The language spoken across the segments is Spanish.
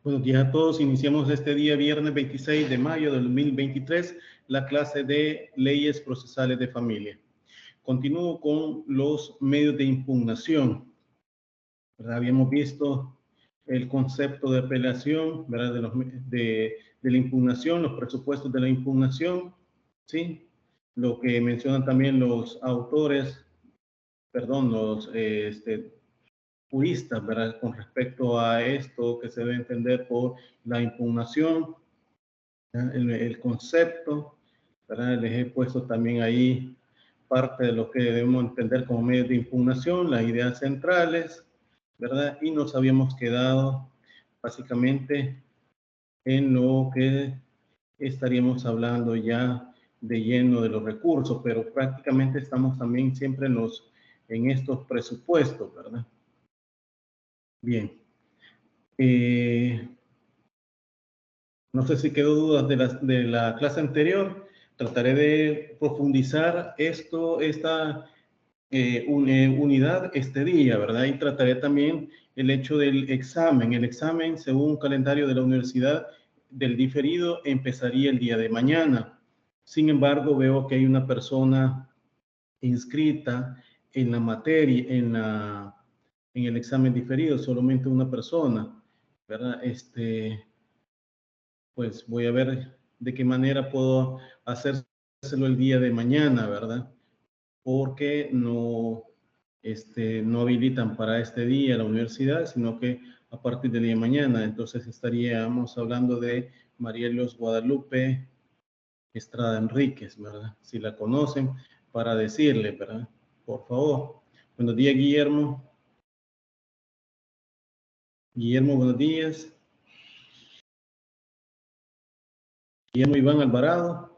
Buenos días a todos. Iniciamos este día, viernes 26 de mayo del 2023, la clase de leyes procesales de familia. Continúo con los medios de impugnación. ¿Verdad? Habíamos visto el concepto de apelación, ¿verdad? De la impugnación, los presupuestos de la impugnación, ¿sí? Lo que mencionan también los autores, perdón, los juristas, ¿verdad? Con respecto a esto que se debe entender por la impugnación, el concepto, ¿verdad? Les he puesto también ahí parte de lo que debemos entender como medios de impugnación, las ideas centrales, ¿verdad? Y nos habíamos quedado básicamente en lo que estaríamos hablando ya de lleno de los recursos, pero prácticamente estamos también siempre en estos presupuestos, ¿verdad? Bien. No sé si quedó dudas de la clase anterior. Trataré de profundizar esta unidad este día, ¿verdad? Y trataré también el hecho del examen. El examen, según calendario de la universidad, del diferido empezaría el día de mañana. Sin embargo, veo que hay una persona inscrita en la materia, en el examen diferido, solamente una persona, ¿verdad? Pues voy a ver de qué manera puedo hacérselo el día de mañana, ¿verdad? Porque no habilitan para este día la universidad, sino que a partir del día de mañana. Entonces estaríamos hablando de Marielos Guadalupe Estrada Enríquez, ¿verdad? Si la conocen, para decirle, ¿verdad? Por favor. Buenos días, Guillermo. Guillermo, buenos días. Guillermo Iván Alvarado.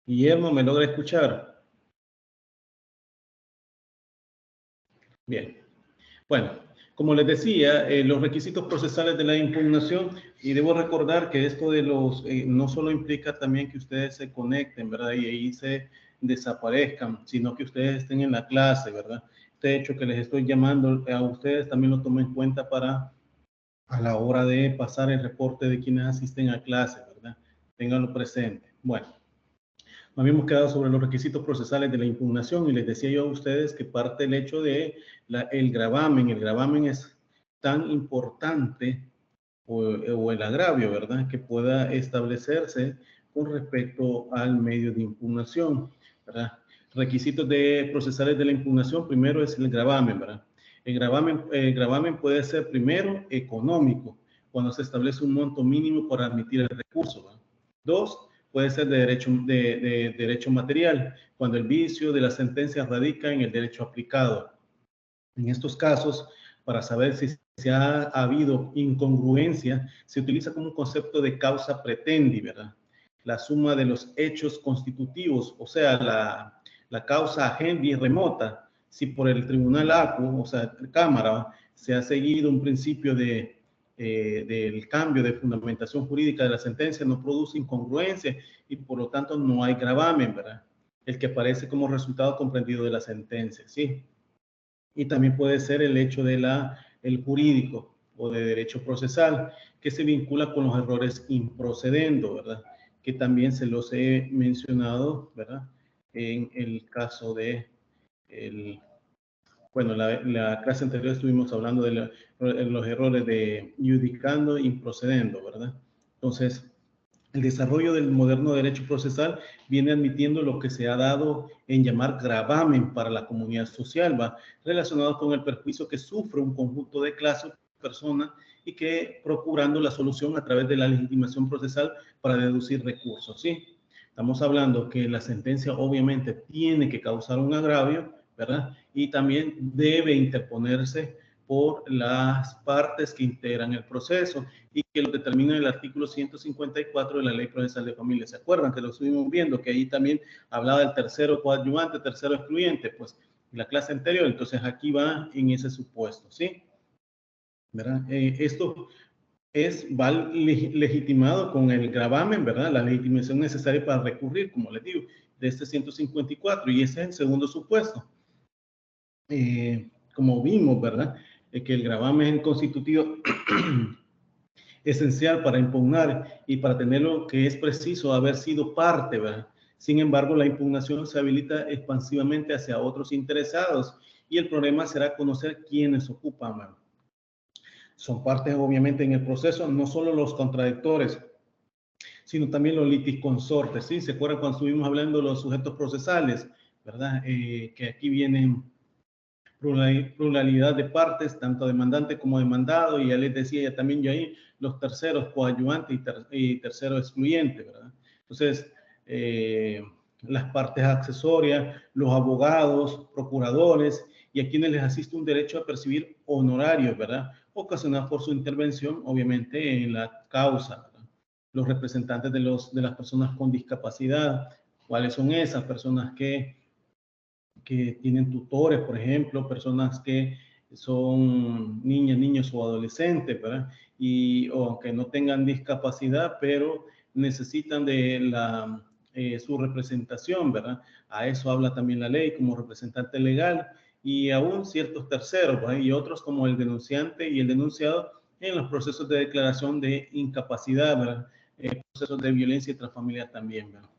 Guillermo, ¿me logra escuchar? Bien. Bueno, como les decía, los requisitos procesales de la impugnación, y debo recordar que esto de no solo implica también que ustedes se conecten, ¿verdad? Y ahí se desaparezcan, sino que ustedes estén en la clase, ¿verdad? Este hecho que les estoy llamando a ustedes también lo tomen en cuenta a la hora de pasar el reporte de quienes asisten a clase, ¿verdad? Ténganlo presente. Bueno. Habíamos quedado sobre los requisitos procesales de la impugnación y les decía yo a ustedes que parte del hecho de el gravamen. El gravamen es tan importante o el agravio, ¿verdad? Que pueda establecerse con respecto al medio de impugnación, ¿verdad? Requisitos procesales de la impugnación, primero es el gravamen, ¿verdad? El gravamen puede ser primero económico, cuando se establece un monto mínimo para admitir el recurso, ¿verdad? Dos, puede ser de derecho material, cuando el vicio de la sentencia radica en el derecho aplicado. En estos casos, para saber si ha habido incongruencia, se utiliza como un concepto de causa pretendi, ¿verdad? La suma de los hechos constitutivos, o sea, la causa agendi remota, si por el tribunal ACU, o sea, Cámara, se ha seguido un principio del cambio de fundamentación jurídica de la sentencia, no produce incongruencia y por lo tanto no hay gravamen, ¿verdad? El que aparece como resultado comprendido de la sentencia, ¿sí? Y también puede ser el hecho el jurídico o de derecho procesal, que se vincula con los errores improcedendo, ¿verdad? Que también se los he mencionado, ¿verdad? En el caso bueno, la clase anterior estuvimos hablando de los errores de judicando e improcedendo, ¿verdad? Entonces, el desarrollo del moderno derecho procesal viene admitiendo lo que se ha dado en llamar gravamen para la comunidad social, va relacionado con el perjuicio que sufre un conjunto de clases, personas, y que procurando la solución a través de la legitimación procesal para deducir recursos, ¿sí? Estamos hablando que la sentencia obviamente tiene que causar un agravio, ¿verdad? Y también debe interponerse por las partes que integran el proceso y que lo determina el artículo 154 de la Ley Procesal de Familia. ¿Se acuerdan que lo estuvimos viendo? Que ahí también hablaba del tercero coadyuvante, tercero excluyente, pues en la clase anterior. Entonces aquí va en ese supuesto, ¿sí? ¿Verdad? Esto va legitimado con el gravamen, ¿verdad? La legitimación necesaria para recurrir, como les digo, de este 154, y ese es el segundo supuesto. Como vimos, ¿verdad? que el gravamen constitutivo esencial para impugnar y para tener lo que es preciso haber sido parte, ¿verdad? Sin embargo, la impugnación se habilita expansivamente hacia otros interesados y el problema será conocer quiénes ocupan, ¿verdad? Son partes, obviamente, en el proceso, no solo los contradictores, sino también los litisconsortes, ¿sí? ¿Se acuerdan cuando estuvimos hablando de los sujetos procesales, ¿verdad? Que aquí vienen pluralidad de partes, tanto demandante como demandado, y ya les decía ya también yo ahí, los terceros coadyuvantes y terceros excluyentes, ¿verdad? Entonces, las partes accesorias, los abogados, procuradores, y a quienes les asiste un derecho a percibir honorarios, ¿verdad? Ocasionados por su intervención, obviamente, en la causa, ¿verdad? Los representantes de las personas con discapacidad, ¿cuáles son esas personas que tienen tutores, por ejemplo, personas que son niñas, niños o adolescentes, ¿verdad? Y o aunque no tengan discapacidad, pero necesitan de su representación, ¿verdad? A eso habla también la ley como representante legal y aún ciertos terceros, ¿verdad? Y otros como el denunciante y el denunciado en los procesos de declaración de incapacidad, ¿verdad? Procesos de violencia intrafamiliar también, ¿verdad?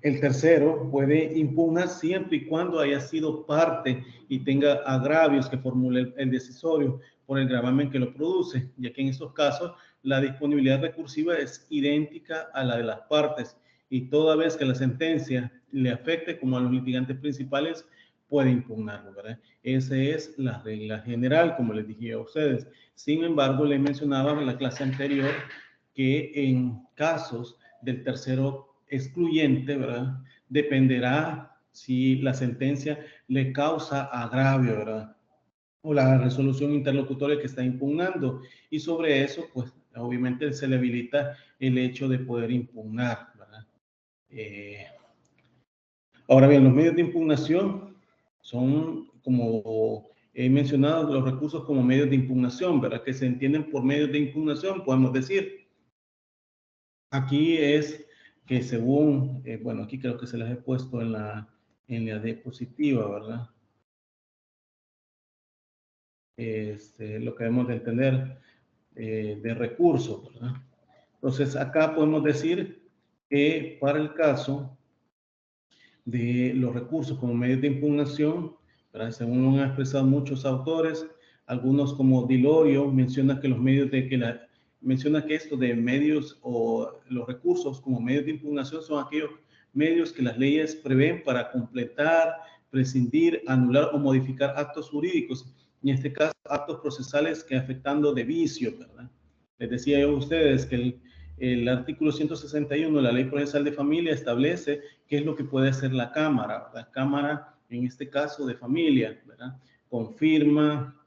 El tercero puede impugnar siempre y cuando haya sido parte y tenga agravios que formule el decisorio por el gravamen que lo produce, ya que en estos casos la disponibilidad recursiva es idéntica a la de las partes y toda vez que la sentencia le afecte como a los litigantes principales, puede impugnarlo, ¿verdad? Esa es la regla general, como les dije a ustedes. Sin embargo, les mencionaba en la clase anterior que en casos del tercero excluyente, ¿verdad? Dependerá si la sentencia le causa agravio, ¿verdad? O la resolución interlocutoria que está impugnando. Y sobre eso, pues, obviamente se le habilita el hecho de poder impugnar, ¿verdad? Ahora bien, los medios de impugnación son, como he mencionado, los recursos como medios de impugnación, ¿verdad? Que se entienden por medios de impugnación, podemos decir. Aquí es que según, bueno, aquí creo que se las he puesto en la diapositiva, ¿verdad? Lo que debemos de entender de recursos, ¿verdad? Entonces, acá podemos decir que para el caso de los recursos como medios de impugnación, ¿verdad? Según han expresado muchos autores, algunos como Dilorio menciona que los medios de que menciona que esto de medios o los recursos como medios de impugnación son aquellos medios que las leyes prevén para completar, prescindir, anular o modificar actos jurídicos, en este caso actos procesales que afectando de vicios, ¿verdad? Les decía yo a ustedes que el artículo 161 de la Ley Procesal de Familia establece qué es lo que puede hacer la Cámara. La Cámara, en este caso de familia, ¿verdad? Confirma,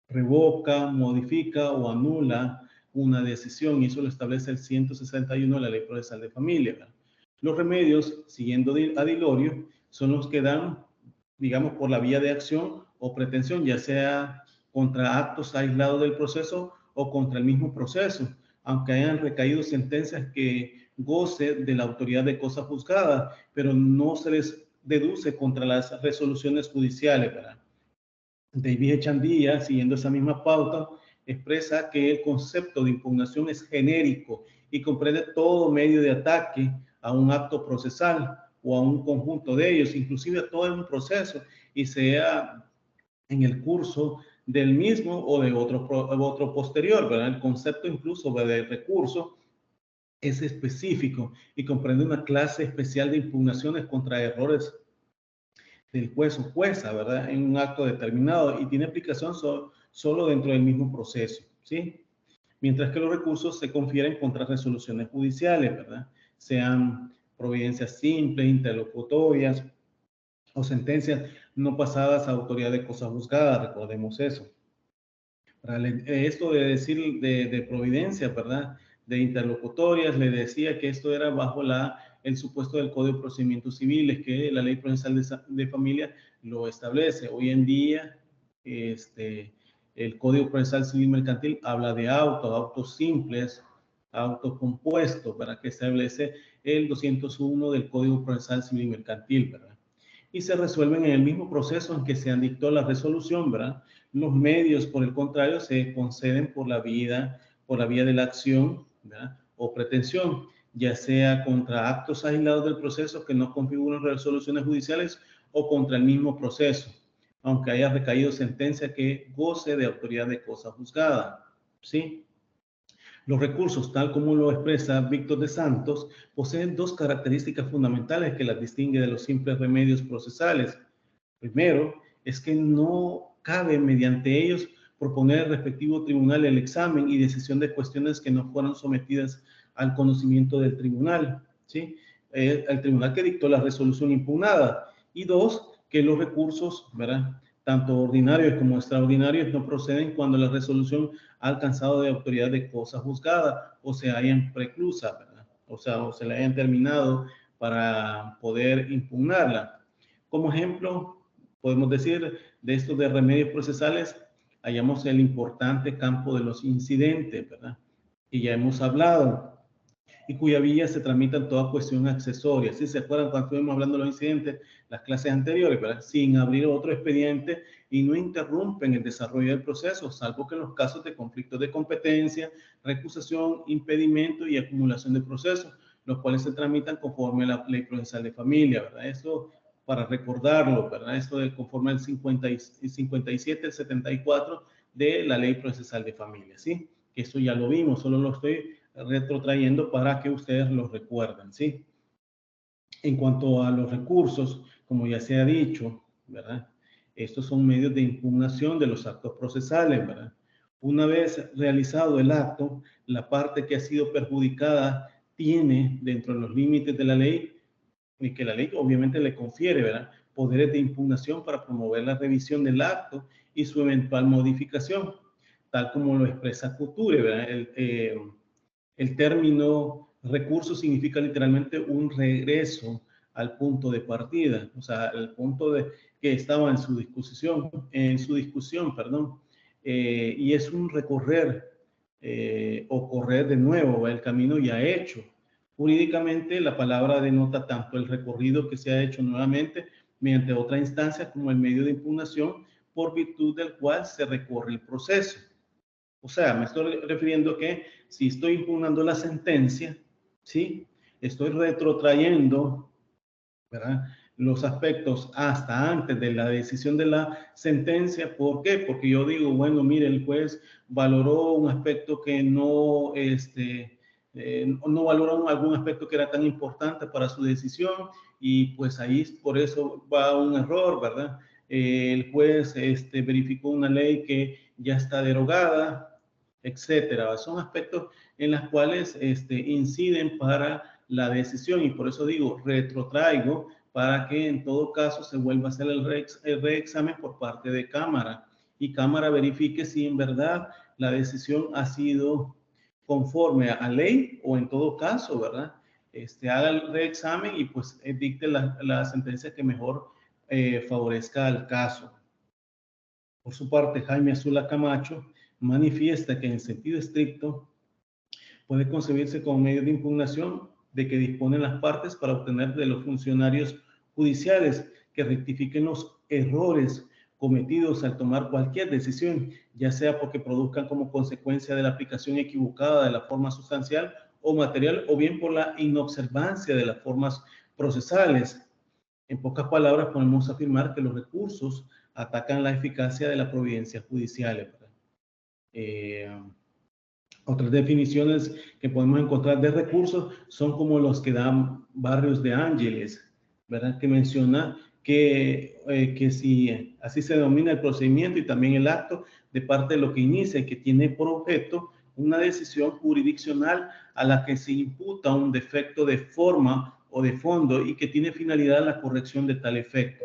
revoca, modifica o anula una decisión y eso lo establece el 161 de la Ley Procesal de Familia, ¿verdad? Los remedios, siguiendo a Dilorio, son los que dan, digamos, por la vía de acción o pretensión, ya sea contra actos aislados del proceso o contra el mismo proceso, aunque hayan recaído sentencias que goce de la autoridad de cosa juzgada, pero no se les deduce contra las resoluciones judiciales, ¿verdad? David Echandía, siguiendo esa misma pauta, expresa que el concepto de impugnación es genérico y comprende todo medio de ataque a un acto procesal o a un conjunto de ellos, inclusive a todo un proceso, y sea en el curso del mismo o de otro posterior, ¿verdad? El concepto incluso de recurso es específico y comprende una clase especial de impugnaciones contra errores del juez o jueza, ¿verdad? En un acto determinado y tiene aplicación solo dentro del mismo proceso, ¿sí? Mientras que los recursos se confieren contra resoluciones judiciales, ¿verdad? Sean providencias simples, interlocutorias o sentencias no pasadas a autoridad de cosa juzgada, recordemos eso. Esto de decir de providencia, ¿verdad? De interlocutorias, le decía que esto era bajo el supuesto del Código de Procedimientos Civiles, que la Ley Procesal de Familia lo establece. Hoy en día, el Código Procesal Civil Mercantil habla de autos simples, autos compuestos, ¿verdad? Que establece el 201 del Código Procesal Civil Mercantil, ¿verdad? Y se resuelven en el mismo proceso en que se dictó la resolución, ¿verdad? Los medios, por el contrario, se conceden por la vía de la acción, ¿verdad? O pretensión, ya sea contra actos aislados del proceso que no configuran resoluciones judiciales o contra el mismo proceso, aunque haya recaído sentencia que goce de autoridad de cosa juzgada, ¿sí? Los recursos, tal como lo expresa Víctor de Santos, poseen dos características fundamentales que las distinguen de los simples remedios procesales. Primero, es que no cabe mediante ellos proponer al respectivo tribunal el examen y decisión de cuestiones que no fueron sometidas al conocimiento del tribunal, ¿sí? El tribunal que dictó la resolución impugnada. Y dos, que los recursos, ¿verdad?, tanto ordinarios como extraordinarios, no proceden cuando la resolución ha alcanzado de autoridad de cosa juzgada o se hayan preclusa, ¿verdad? O sea, o se le hayan terminado para poder impugnarla. Como ejemplo, podemos decir de estos de remedios procesales, hallamos el importante campo de los incidentes, ¿verdad? Y ya hemos hablado, y cuya vía se tramitan toda cuestión accesoria. ¿Sí se acuerdan cuando estuvimos hablando de los incidentes, las clases anteriores, ¿verdad? Sin abrir otro expediente y no interrumpen el desarrollo del proceso, salvo que en los casos de conflictos de competencia, recusación, impedimento y acumulación de procesos, los cuales se tramitan conforme a la ley procesal de familia, ¿verdad? Esto para recordarlo, ¿verdad? Esto del conforme al 57, el 74 de la ley procesal de familia, ¿sí? Eso ya lo vimos, solo lo estoy retrotrayendo para que ustedes lo recuerden, ¿sí? En cuanto a los recursos, como ya se ha dicho, ¿verdad? Estos son medios de impugnación de los actos procesales, ¿verdad? Una vez realizado el acto, la parte que ha sido perjudicada tiene, dentro de los límites de la ley, y que la ley obviamente le confiere, ¿verdad?, poderes de impugnación para promover la revisión del acto y su eventual modificación, tal como lo expresa Couture, ¿verdad? El término recurso significa literalmente un regreso al punto de partida, o sea, el punto de que estaba en su discusión, perdón, y es un recorrer o correr de nuevo el camino ya hecho. Jurídicamente, la palabra denota tanto el recorrido que se ha hecho nuevamente mediante otra instancia como el medio de impugnación por virtud del cual se recorre el proceso. O sea, me estoy refiriendo que si estoy impugnando la sentencia, ¿sí?, estoy retrotrayendo, ¿verdad?, los aspectos hasta antes de la decisión de la sentencia. ¿Por qué? Porque yo digo, bueno, mire, el juez valoró un aspecto que no, no valoró algún aspecto que era tan importante para su decisión y pues ahí por eso va un error, ¿verdad? El juez verificó una ley que ya está derogada, etcétera. Son aspectos en los cuales inciden para la decisión y por eso digo, retrotraigo para que en todo caso se vuelva a hacer el reexamen por parte de Cámara y Cámara verifique si en verdad la decisión ha sido conforme a ley o en todo caso, ¿verdad? Haga el reexamen y pues dicte la sentencia que mejor favorezca al caso. Por su parte, Jaime Azula Camacho manifiesta que en sentido estricto puede concebirse como medio de impugnación de que disponen las partes para obtener de los funcionarios judiciales que rectifiquen los errores cometidos al tomar cualquier decisión, ya sea porque produzcan como consecuencia de la aplicación equivocada de la forma sustancial o material, o bien por la inobservancia de las formas procesales. En pocas palabras, podemos afirmar que los recursos atacan la eficacia de la providencia judicial. Otras definiciones que podemos encontrar de recursos son como los que dan Barrios de Ángeles, ¿verdad? Que menciona que si así se denomina el procedimiento y también el acto de parte de lo que inicia y que tiene por objeto una decisión jurisdiccional a la que se imputa un defecto de forma o de fondo y que tiene finalidad la corrección de tal efecto.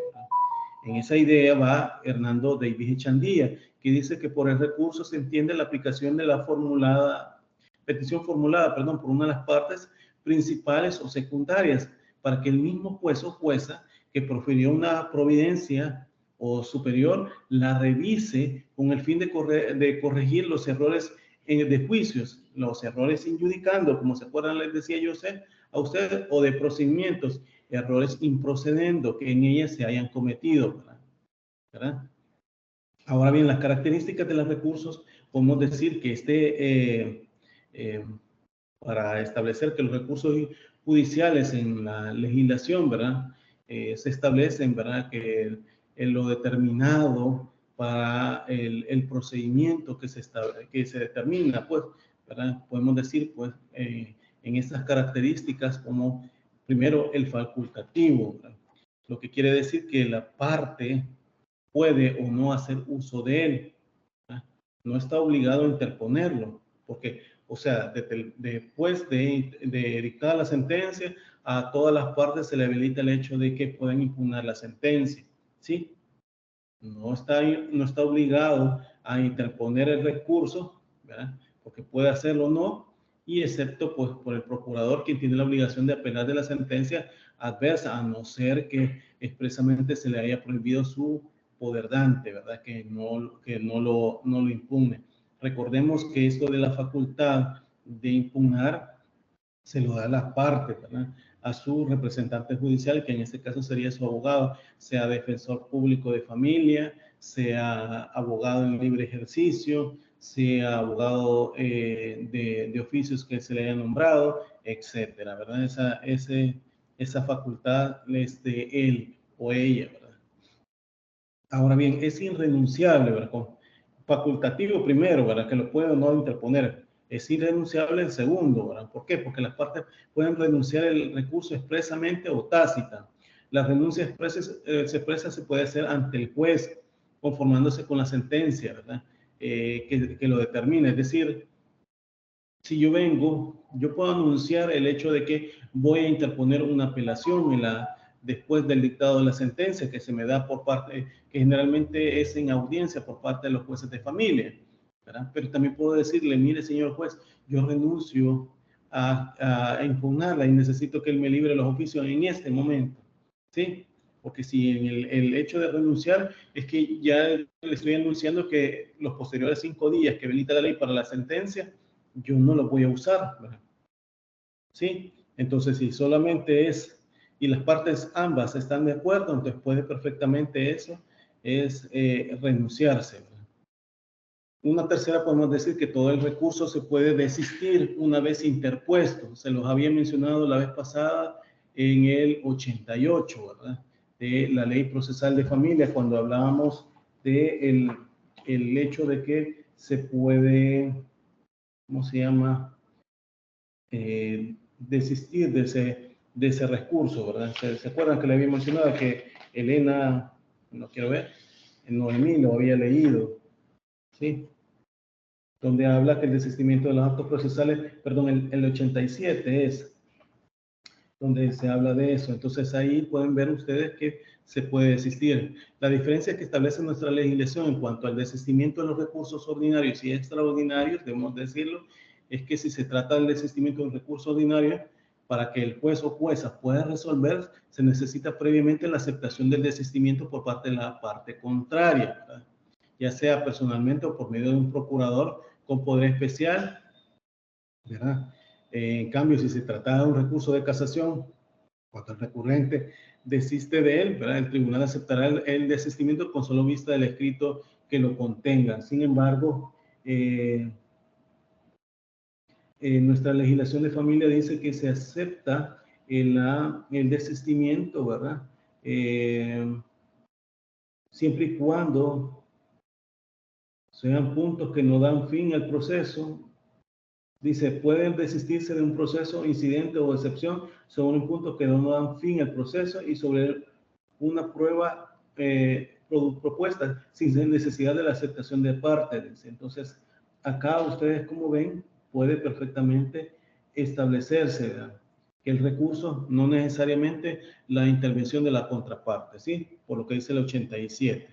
En esa idea va Hernando Davis Echandía, que dice que por el recurso se entiende la aplicación de la petición formulada, por una de las partes principales o secundarias, para que el mismo juez o jueza que profirió una providencia o superior la revise con el fin de corregir los errores de juicios, los errores injudicando, como se acuerdan, les decía yo a ustedes, o de procedimientos, errores improcedendo que en ellas se hayan cometido, ¿verdad? Ahora bien, las características de los recursos, podemos decir que para establecer que los recursos judiciales en la legislación, ¿verdad? Se establecen, ¿verdad? Que en lo determinado para el procedimiento que se determina, pues, ¿verdad? Podemos decir, pues, en estas características como, primero, el facultativo, ¿verdad? Lo que quiere decir que la parte puede o no hacer uso de él, ¿verdad? No está obligado a interponerlo, porque, o sea, después de dictada la sentencia, a todas las partes se le habilita el hecho de que pueden impugnar la sentencia, ¿sí? No está obligado a interponer el recurso, ¿verdad? Porque puede hacerlo o no, y excepto pues por el procurador, quien tiene la obligación de apelar de la sentencia adversa, a no ser que expresamente se le haya prohibido su poder dante, ¿verdad? Que no lo impugne. Recordemos que esto de la facultad de impugnar se lo da a las partes, ¿verdad? A su representante judicial, que en este caso sería su abogado, sea defensor público de familia, sea abogado en libre ejercicio, sea abogado de oficios que se le haya nombrado, etcétera, ¿verdad? Esa facultad es de él o ella, ¿verdad? Ahora bien, es irrenunciable, ¿verdad? Facultativo primero, ¿verdad? Que lo puede o no interponer. Es irrenunciable el segundo, ¿verdad? ¿Por qué? Porque las partes pueden renunciar el recurso expresamente o tácita. La renuncia expresa se puede hacer ante el juez, conformándose con la sentencia, ¿verdad? Que lo determine. Es decir, si yo puedo anunciar el hecho de que voy a interponer una apelación después del dictado de la sentencia que se me da por parte, que generalmente es en audiencia por parte de los jueces de familia, ¿verdad? Pero también puedo decirle, mire, señor juez, yo renuncio a impugnarla y necesito que él me libre los oficios en este momento, ¿sí? Porque si en el hecho de renunciar es que ya le estoy anunciando que los posteriores 5 días que habilita la ley para la sentencia, yo no lo voy a usar, ¿verdad? ¿Sí? Entonces, si solamente y las partes ambas están de acuerdo, entonces puede perfectamente eso, es renunciarse, ¿verdad? Una tercera, podemos decir que todo el recurso se puede desistir una vez interpuesto. Se los había mencionado la vez pasada en el 88, ¿verdad? De la ley procesal de familia, cuando hablábamos de el hecho de que se puede, ¿cómo se llama? Desistir de ese recurso, ¿verdad? ¿Se acuerdan que le había mencionado que Elena, no quiero ver, Noemí lo había leído, ¿sí? Donde habla que el desistimiento de los actos procesales, perdón, el 87 es donde se habla de eso. Entonces ahí pueden ver ustedes que se puede desistir. La diferencia que establece nuestra legislación en cuanto al desistimiento de los recursos ordinarios y extraordinarios, debemos decirlo, es que si se trata del desistimiento de un recurso ordinario, para que el juez o jueza pueda resolver, se necesita previamente la aceptación del desistimiento por parte de la parte contraria, ¿verdad? Ya sea personalmente o por medio de un procurador con poder especial, ¿verdad? En cambio, si se trata de un recurso de casación, cuando el recurrente desiste de él, ¿verdad? El tribunal aceptará el desistimiento con solo vista del escrito que lo contenga. Sin embargo, nuestra legislación de familia dice que se acepta el desistimiento, ¿verdad? Siempre y cuando sean puntos que no dan fin al proceso. Dice, pueden desistirse de un proceso, incidente o excepción sobre un punto que no dan fin al proceso y sobre una prueba propuesta sin necesidad de la aceptación de partes. Entonces, acá ustedes, como ven, puede perfectamente establecerse, ¿verdad? Que el recurso no necesariamente la intervención de la contraparte, ¿sí? Por lo que dice el 87,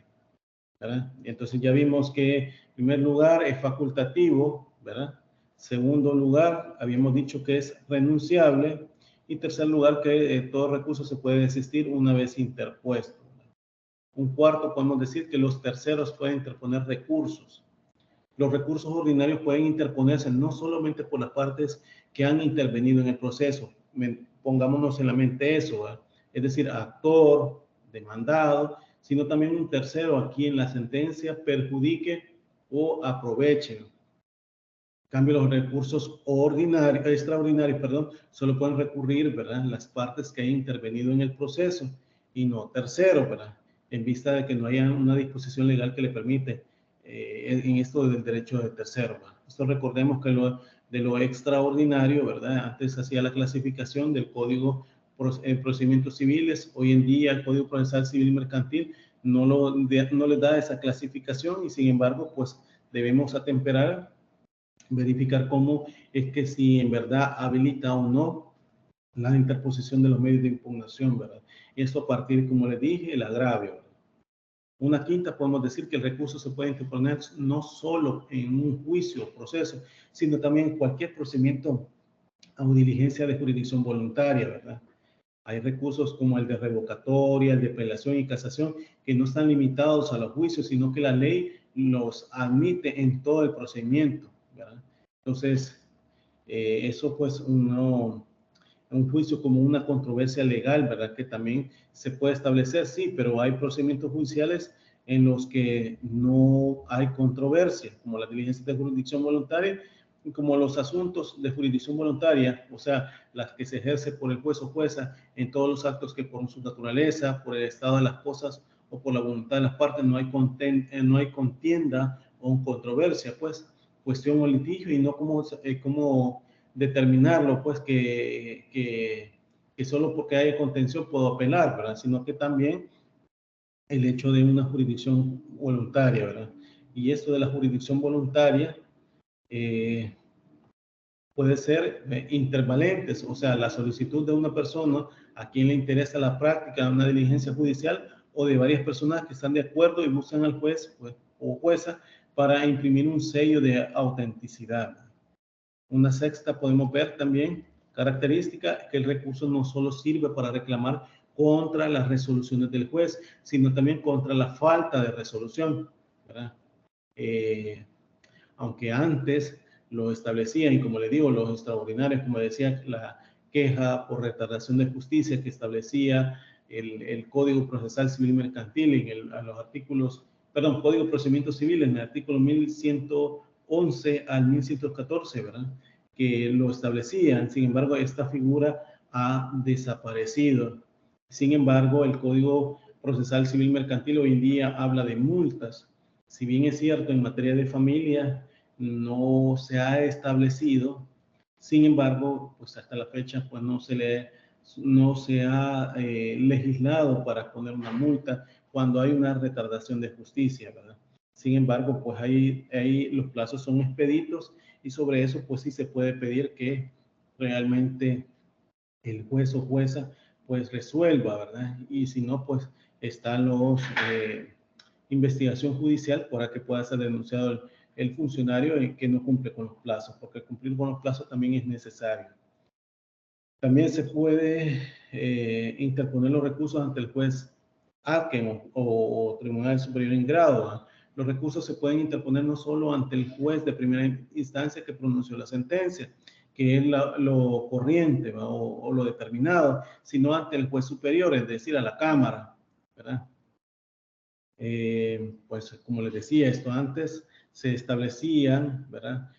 ¿verdad? Entonces ya vimos que en primer lugar es facultativo, ¿verdad? Segundo lugar, habíamos dicho que es renunciable. Y tercer lugar, que todo recurso se puede desistir una vez interpuesto. Un cuarto, podemos decir que los terceros pueden interponer recursos. Los recursos ordinarios pueden interponerse no solamente por las partes que han intervenido en el proceso. Pongámonos en la mente eso, ¿verdad? Es decir, actor, demandado, sino también un tercero aquí en la sentencia perjudique o aproveche. En cambio, los recursos extraordinarios, solo pueden recurrir, ¿verdad?, las partes que hayan intervenido en el proceso y no terceros, ¿verdad?, en vista de que no haya una disposición legal que le permite en esto del derecho de tercero, ¿verdad? Esto recordemos que de lo extraordinario, ¿verdad?, antes hacía la clasificación del Código de Procedimientos Civiles. Hoy en día el Código Procesal Civil Mercantil no le da esa clasificación y sin embargo, pues debemos atemperar, verificar cómo es que si en verdad habilita o no la interposición de los medios de impugnación, ¿verdad? Esto a partir, como les dije, el agravio, ¿verdad? Una quinta, podemos decir que el recurso se puede interponer no solo en un juicio o proceso, sino también en cualquier procedimiento o diligencia de jurisdicción voluntaria, ¿verdad? Hay recursos como el de revocatoria, el de apelación y casación, que no están limitados a los juicios, sino que la ley los admite en todo el procedimiento, ¿verdad? Entonces, eso pues un juicio como una controversia legal, ¿verdad?, que también se puede establecer, sí, pero hay procedimientos judiciales en los que no hay controversia, como las diligencias de jurisdicción voluntaria, y como los asuntos de jurisdicción voluntaria, o sea, las que se ejerce por el juez o jueza en todos los actos que por su naturaleza, por el estado de las cosas o por la voluntad de las partes no hay contienda o controversia, pues, cuestión o litigio, y no como determinarlo, pues, que solo porque haya contención puedo apelar, ¿verdad?, sino que también el hecho de una jurisdicción voluntaria, ¿verdad? Y esto de la jurisdicción voluntaria puede ser intervalentes, o sea, la solicitud de una persona a quien le interesa la práctica de una diligencia judicial o de varias personas que están de acuerdo y buscan al juez, pues, o jueza para imprimir un sello de autenticidad. Una sexta, podemos ver también característica, que el recurso no solo sirve para reclamar contra las resoluciones del juez, sino también contra la falta de resolución, ¿verdad? Aunque antes lo establecían, y como le digo, los extraordinarios, como decía, la queja por retardación de justicia que establecía el Código Procesal Civil Mercantil en los artículos, perdón, Código de Procedimientos Civiles, en el artículo 1111 al 1114, ¿verdad?, que lo establecían. Sin embargo, esta figura ha desaparecido. Sin embargo, el Código Procesal Civil Mercantil hoy en día habla de multas. Si bien es cierto, en materia de familia no se ha establecido, sin embargo, pues hasta la fecha pues no se ha legislado para poner una multa cuando hay una retardación de justicia, ¿verdad? Sin embargo, pues ahí los plazos son expeditos y sobre eso pues sí se puede pedir que realmente el juez o jueza pues resuelva, ¿verdad? Y si no, pues están los investigación judicial para que pueda ser denunciado el funcionario que no cumple con los plazos, porque cumplir con los plazos también es necesario. También se puede interponer los recursos ante el juez Arquem o Tribunal Superior en Grado, ¿verdad? Los recursos se pueden interponer no solo ante el juez de primera instancia que pronunció la sentencia, que es lo corriente, o lo determinado, sino ante el juez superior, es decir, a la Cámara, ¿verdad? Pues como les decía, esto antes se establecían, ¿verdad?,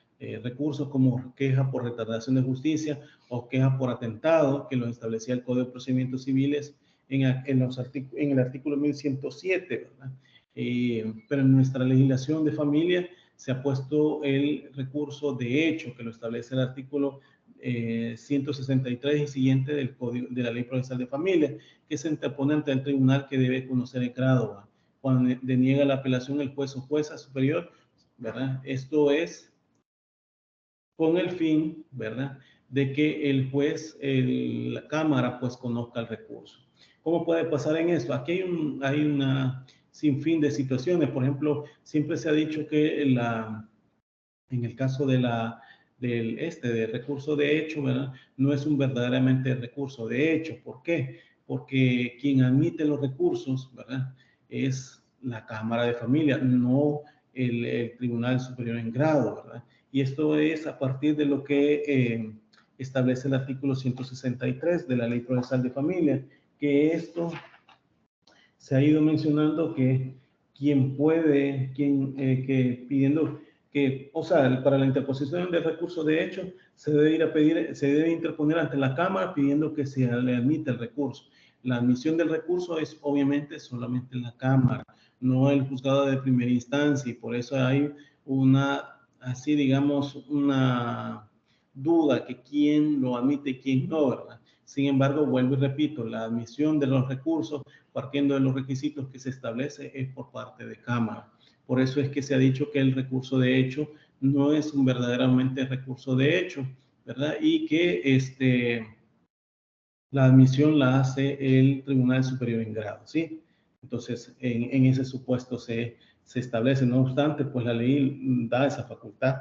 recursos como queja por retardación de justicia o queja por atentado, que lo establecía el Código de Procedimientos Civiles en el artículo 1107, ¿verdad? Pero en nuestra legislación de familia se ha puesto el recurso de hecho, que lo establece el artículo 163 y siguiente del Código de la Ley Procesal de Familia, que se interpone ante el tribunal que debe conocer el grado, ¿verdad?, cuando deniega la apelación el juez o jueza superior, ¿verdad? Esto es con el fin, ¿verdad?, de que el juez, la Cámara, pues conozca el recurso. ¿Cómo puede pasar en esto? Aquí hay una sinfín de situaciones. Por ejemplo, siempre se ha dicho que en el caso del recurso de hecho, ¿verdad?, no es un verdaderamente recurso de hecho. ¿Por qué? Porque quien admite los recursos, ¿verdad?, es la Cámara de Familia, no el Tribunal Superior en Grado, ¿verdad? Y esto es a partir de lo que establece el artículo 163 de la Ley Procesal de Familia, que esto se ha ido mencionando que quien puede, que pidiendo que, o sea, para la interposición del recurso de hecho, se debe ir a pedir, se debe interponer ante la Cámara pidiendo que se le admita el recurso. La admisión del recurso es obviamente solamente en la Cámara, no el juzgado de primera instancia, y por eso hay una, así digamos, una duda que quién lo admite y quién no, ¿verdad? Sin embargo, vuelvo y repito, la admisión de los recursos, partiendo de los requisitos que se establece, es por parte de Cámara. Por eso es que se ha dicho que el recurso de hecho no es un verdaderamente recurso de hecho, ¿verdad? Y que la admisión la hace el Tribunal Superior en Grado, ¿sí? Entonces, en ese supuesto se establece. No obstante, pues la ley da esa facultad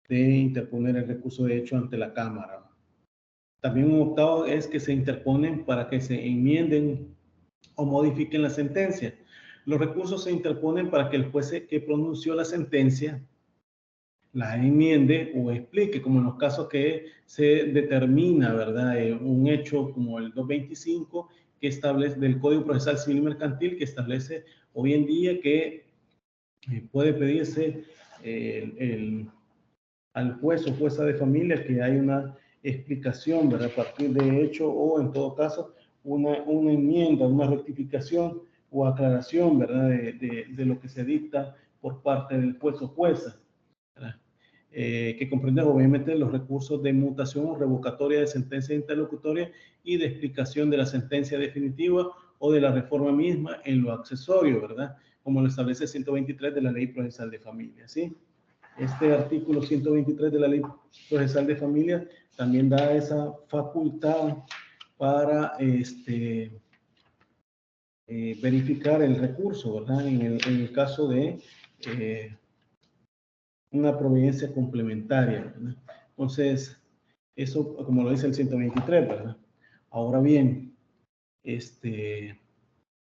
de interponer el recurso de hecho ante la Cámara. También un octavo es que se interponen para que se enmienden o modifiquen la sentencia. Los recursos se interponen para que el juez que pronunció la sentencia la enmiende o explique, como en los casos que se determina, ¿verdad? Un hecho como el 225 que establece del Código Procesal Civil y Mercantil, que establece hoy en día que puede pedirse al juez o jueza de familia que hay una explicación, ¿verdad? A partir de hecho o en todo caso una enmienda, una rectificación o aclaración, ¿verdad? De lo que se dicta por parte del juez o jueza, ¿verdad? Que comprende obviamente los recursos de mutación o revocatoria de sentencia interlocutoria y de explicación de la sentencia definitiva o de la reforma misma en lo accesorio, ¿verdad? Como lo establece 123 de la Ley Procesal de Familia, ¿sí? Este artículo 123 de la Ley Procesal de Familia también da esa facultad para verificar el recurso, ¿verdad? En el caso de una providencia complementaria, ¿verdad? Entonces, eso, como lo dice el 123, ¿verdad? Ahora bien,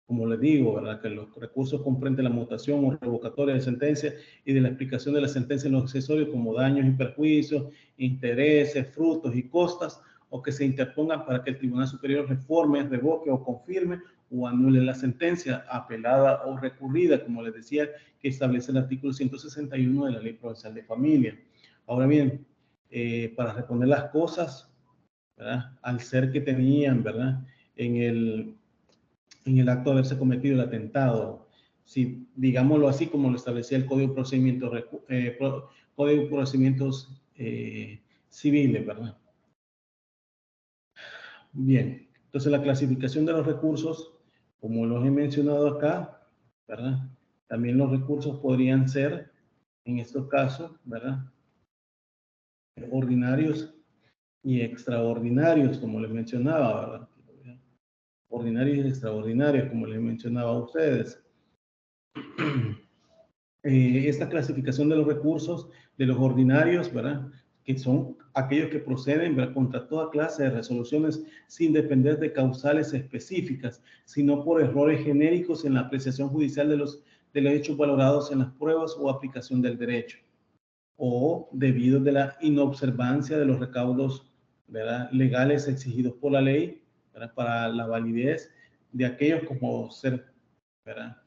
como les digo, ¿verdad? Que los recursos comprenden la mutación o revocatoria de sentencia y de la explicación de la sentencia en los accesorios como daños y perjuicios, intereses, frutos y costas, o que se interpongan para que el Tribunal Superior reforme, revoque o confirme o anule la sentencia apelada o recurrida, como les decía, que establece el artículo 161 de la Ley Procesal de Familia. Ahora bien, para responder las cosas, ¿verdad? Al ser que tenían, ¿verdad? En el acto de haberse cometido el atentado, si digámoslo así como lo establecía el Código de Procedimientos Civiles, ¿verdad? Bien, entonces la clasificación de los recursos, como los he mencionado acá, ¿verdad? También los recursos podrían ser, en estos casos, ¿verdad? Ordinarios y extraordinarios, como les mencionaba, ¿verdad? Ordinarios y extraordinarios, como les mencionaba a ustedes. Esta clasificación de los recursos de los ordinarios, ¿verdad? Que son aquellos que proceden, ¿verdad? Contra toda clase de resoluciones sin depender de causales específicas, sino por errores genéricos en la apreciación judicial de los hechos valorados en las pruebas o aplicación del derecho, o debido de la inobservancia de los recaudos, ¿verdad? Legales exigidos por la ley, ¿verdad? Para la validez de aquellos como ser, ¿verdad?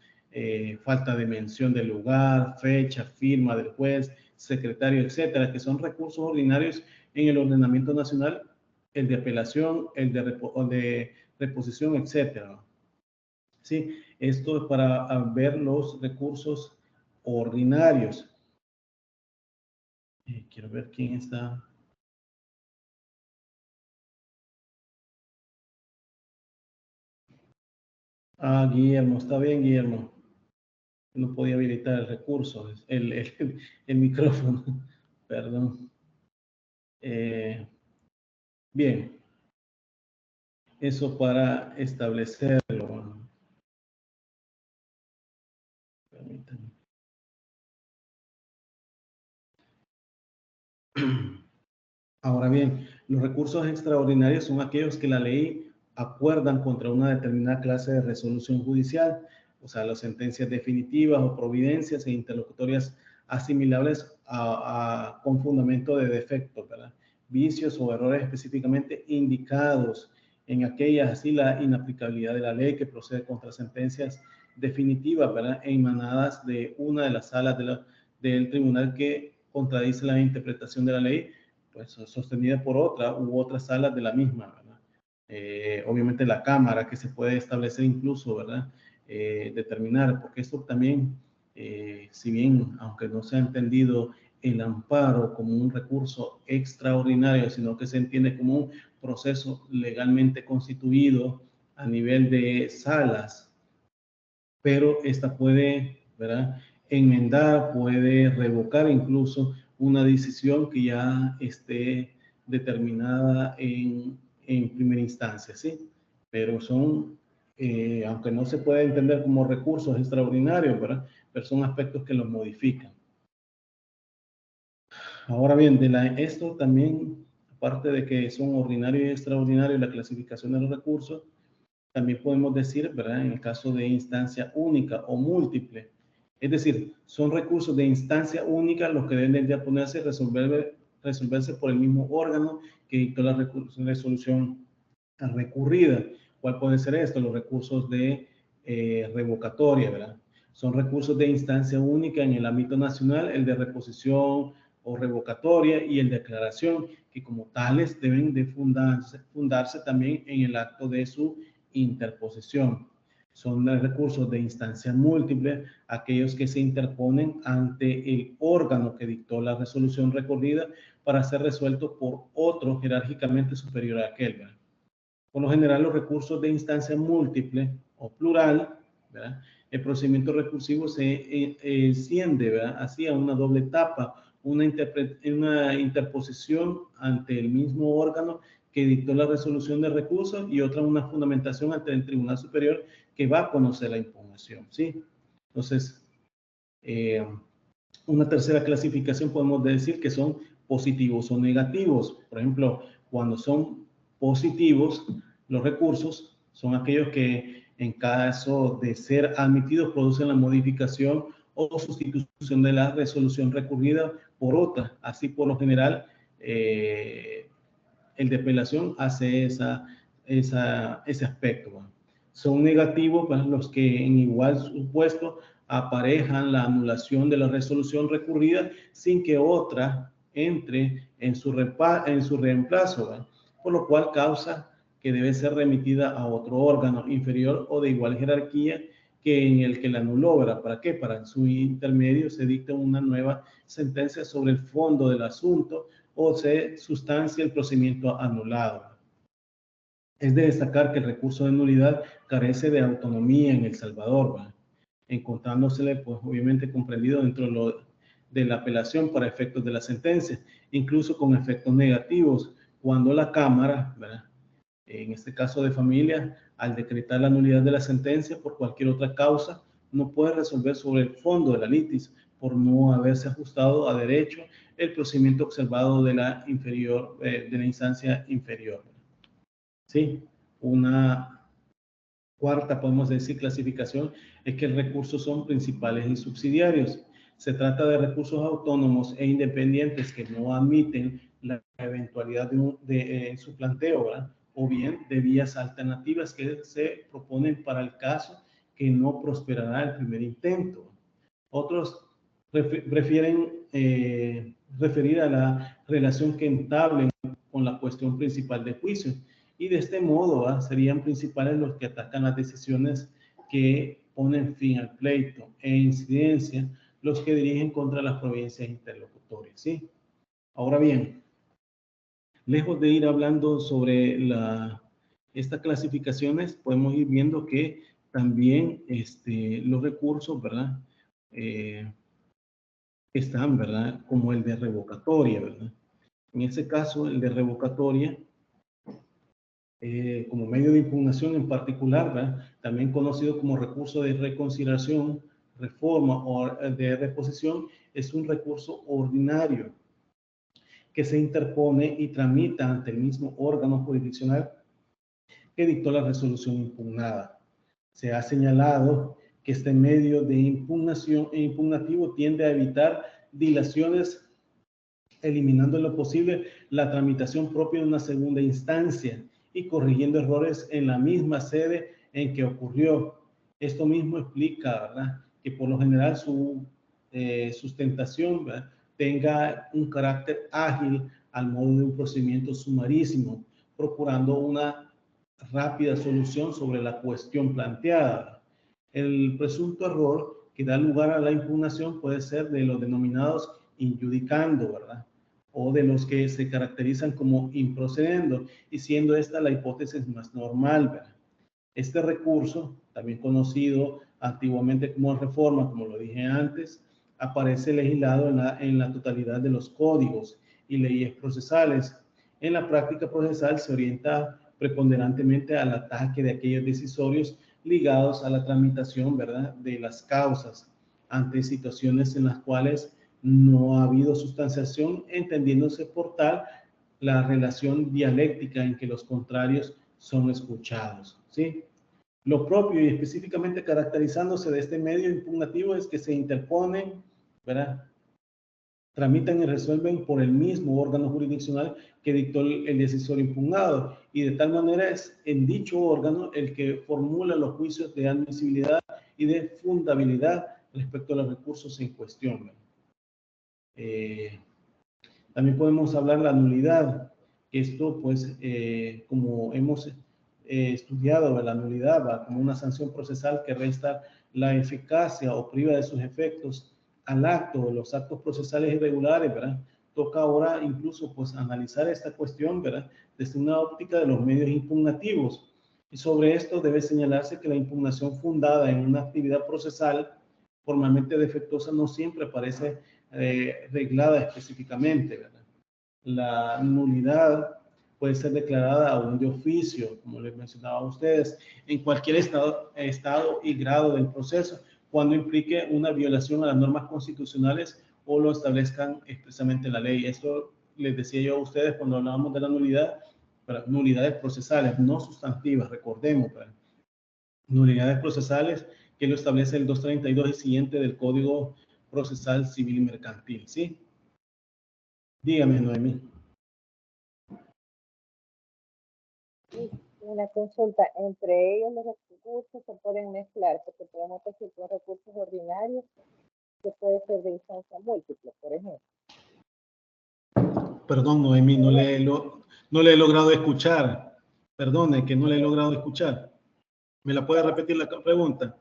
Falta de mención del lugar, fecha, firma del juez, secretario, etcétera, que son recursos ordinarios en el ordenamiento nacional, el de apelación, el de reposición, etcétera. Sí, esto es para ver los recursos ordinarios. Quiero ver quién está. Guillermo, está bien, Guillermo. No podía habilitar el recurso, el micrófono, perdón. Bien, eso para establecerlo. Permítanme. Ahora bien, los recursos extraordinarios son aquellos que la ley acuerdan contra una determinada clase de resolución judicial, o sea, las sentencias definitivas o providencias e interlocutorias asimilables con fundamento de defectos, ¿verdad? Vicios o errores específicamente indicados en aquellas así la inaplicabilidad de la ley que procede contra sentencias definitivas, ¿verdad? Emanadas de una de las salas del tribunal que contradice la interpretación de la ley, pues sostenida por otra u otras salas de la misma, ¿verdad? Obviamente la Cámara, que se puede establecer incluso, ¿verdad? Determinar, porque esto también, si bien, aunque no se ha entendido el amparo como un recurso extraordinario, sino que se entiende como un proceso legalmente constituido a nivel de salas, pero esta puede, ¿verdad?, enmendar, puede revocar incluso una decisión que ya esté determinada en primera instancia, ¿sí? Pero son, aunque no se puede entender como recursos extraordinarios, ¿verdad?, pero son aspectos que los modifican. Ahora bien, esto también, aparte de que son ordinarios y extraordinarios, la clasificación de los recursos, también podemos decir, ¿verdad?, en el caso de instancia única o múltiple. Es decir, son recursos de instancia única los que deben de ponerse y resolverse por el mismo órgano que dictó la resolución recurrida. ¿Cuál puede ser esto? Los recursos de revocatoria, ¿verdad? Son recursos de instancia única en el ámbito nacional, el de reposición o revocatoria y el de aclaración, que como tales deben de fundarse también en el acto de su interposición. Son recursos de instancia múltiple, aquellos que se interponen ante el órgano que dictó la resolución recurrida para ser resuelto por otro jerárquicamente superior a aquel, ¿verdad? Por lo general, los recursos de instancia múltiple o plural, ¿verdad?, el procedimiento recursivo se extiende, ¿verdad?, hacia una doble etapa, una interposición ante el mismo órgano que dictó la resolución de recurso y otra una fundamentación ante el Tribunal Superior que va a conocer la impugnación, ¿sí? Entonces, una tercera clasificación podemos decir que son positivos o negativos. Por ejemplo, cuando son positivos, los recursos son aquellos que en caso de ser admitidos producen la modificación o sustitución de la resolución recurrida por otra. Así, por lo general, el de apelación hace ese aspecto, ¿no? Son negativos, pues, los que en igual supuesto aparejan la anulación de la resolución recurrida sin que otra entre en su reemplazo, ¿verdad?, por lo cual causa que debe ser remitida a otro órgano inferior o de igual jerarquía que en el que la anuló, ¿verdad? ¿Para qué? Para en su intermedio se dicta una nueva sentencia sobre el fondo del asunto o se sustancia el procedimiento anulado. Es de destacar que el recurso de nulidad carece de autonomía en El Salvador, ¿verdad?, encontrándosele, pues, obviamente comprendido dentro de la apelación para efectos de la sentencia, incluso con efectos negativos, cuando la Cámara, ¿verdad?, en este caso de familia, al decretar la nulidad de la sentencia por cualquier otra causa, no puede resolver sobre el fondo de la litis por no haberse ajustado a derecho el procedimiento observado de la instancia inferior. Sí, una cuarta, podemos decir, clasificación es que recursos son principales y subsidiarios. Se trata de recursos autónomos e independientes que no admiten la eventualidad en su planteo, ¿verdad?, o bien de vías alternativas que se proponen para el caso que no prosperará el primer intento. Otros prefieren referir a la relación que entablen con la cuestión principal de juicio, y de este modo serían principales los que atacan las decisiones que ponen fin al pleito e incidencia los que dirigen contra las provincias interlocutorias, ¿sí? Ahora bien, lejos de ir hablando sobre estas clasificaciones, podemos ir viendo que también los recursos, ¿verdad?, están, ¿verdad?, como el de revocatoria, ¿verdad? En ese caso, el de revocatoria, como medio de impugnación en particular, ¿verdad?, también conocido como recurso de reconsideración, reforma o de reposición, es un recurso ordinario que se interpone y tramita ante el mismo órgano jurisdiccional que dictó la resolución impugnada. Se ha señalado que este medio de impugnación e impugnativo tiende a evitar dilaciones, eliminando en lo posible la tramitación propia de una segunda instancia y corrigiendo errores en la misma sede en que ocurrió. Esto mismo explica, ¿verdad?, que por lo general su sustentación, ¿verdad?, tenga un carácter ágil al modo de un procedimiento sumarísimo, procurando una rápida solución sobre la cuestión planteada. El presunto error que da lugar a la impugnación puede ser de los denominados injudicando, ¿verdad?, o de los que se caracterizan como improcedendo, y siendo esta la hipótesis más normal, ¿verdad? Este recurso, también conocido antiguamente como reforma, como lo dije antes, aparece legislado en la totalidad de los códigos y leyes procesales. En la práctica procesal se orienta preponderantemente al ataque de aquellos decisorios ligados a la tramitación, ¿verdad?, de las causas ante situaciones en las cuales no ha habido sustanciación, entendiéndose por tal la relación dialéctica en que los contrarios son escuchados, ¿sí? Lo propio y específicamente caracterizándose de este medio impugnativo es que se interponen, ¿verdad?, tramitan y resuelven por el mismo órgano jurisdiccional que dictó el decisor impugnado, y de tal manera es en dicho órgano el que formula los juicios de admisibilidad y de fundabilidad respecto a los recursos en cuestión. También podemos hablar de la nulidad. Esto, pues, como hemos estudiado, la nulidad va como una sanción procesal que resta la eficacia o priva de sus efectos al acto, los actos procesales irregulares, ¿verdad? Toca ahora incluso, pues, analizar esta cuestión, ¿verdad?, desde una óptica de los medios impugnativos. Y sobre esto debe señalarse que la impugnación fundada en una actividad procesal formalmente defectuosa no siempre aparece reglada específicamente, ¿verdad? La nulidad puede ser declarada aún de oficio, como les mencionaba a ustedes, en cualquier estado y grado del proceso, cuando implique una violación a las normas constitucionales o lo establezcan expresamente en la ley. Esto les decía yo a ustedes cuando hablábamos de la nulidad, para nulidades procesales, no sustantivas, recordemos, ¿verdad?, nulidades procesales que lo establece el 232 y siguiente del Código Procesal Civil y Mercantil, ¿sí? Dígame, Noemí. Una consulta, entre ellos los recursos se pueden mezclar, porque podemos decir que los recursos ordinarios que puede ser de instancia múltiple, por ejemplo. Perdón, Noemí, no le he logrado escuchar. Perdone, que no le he logrado escuchar. ¿Me la puede repetir la pregunta?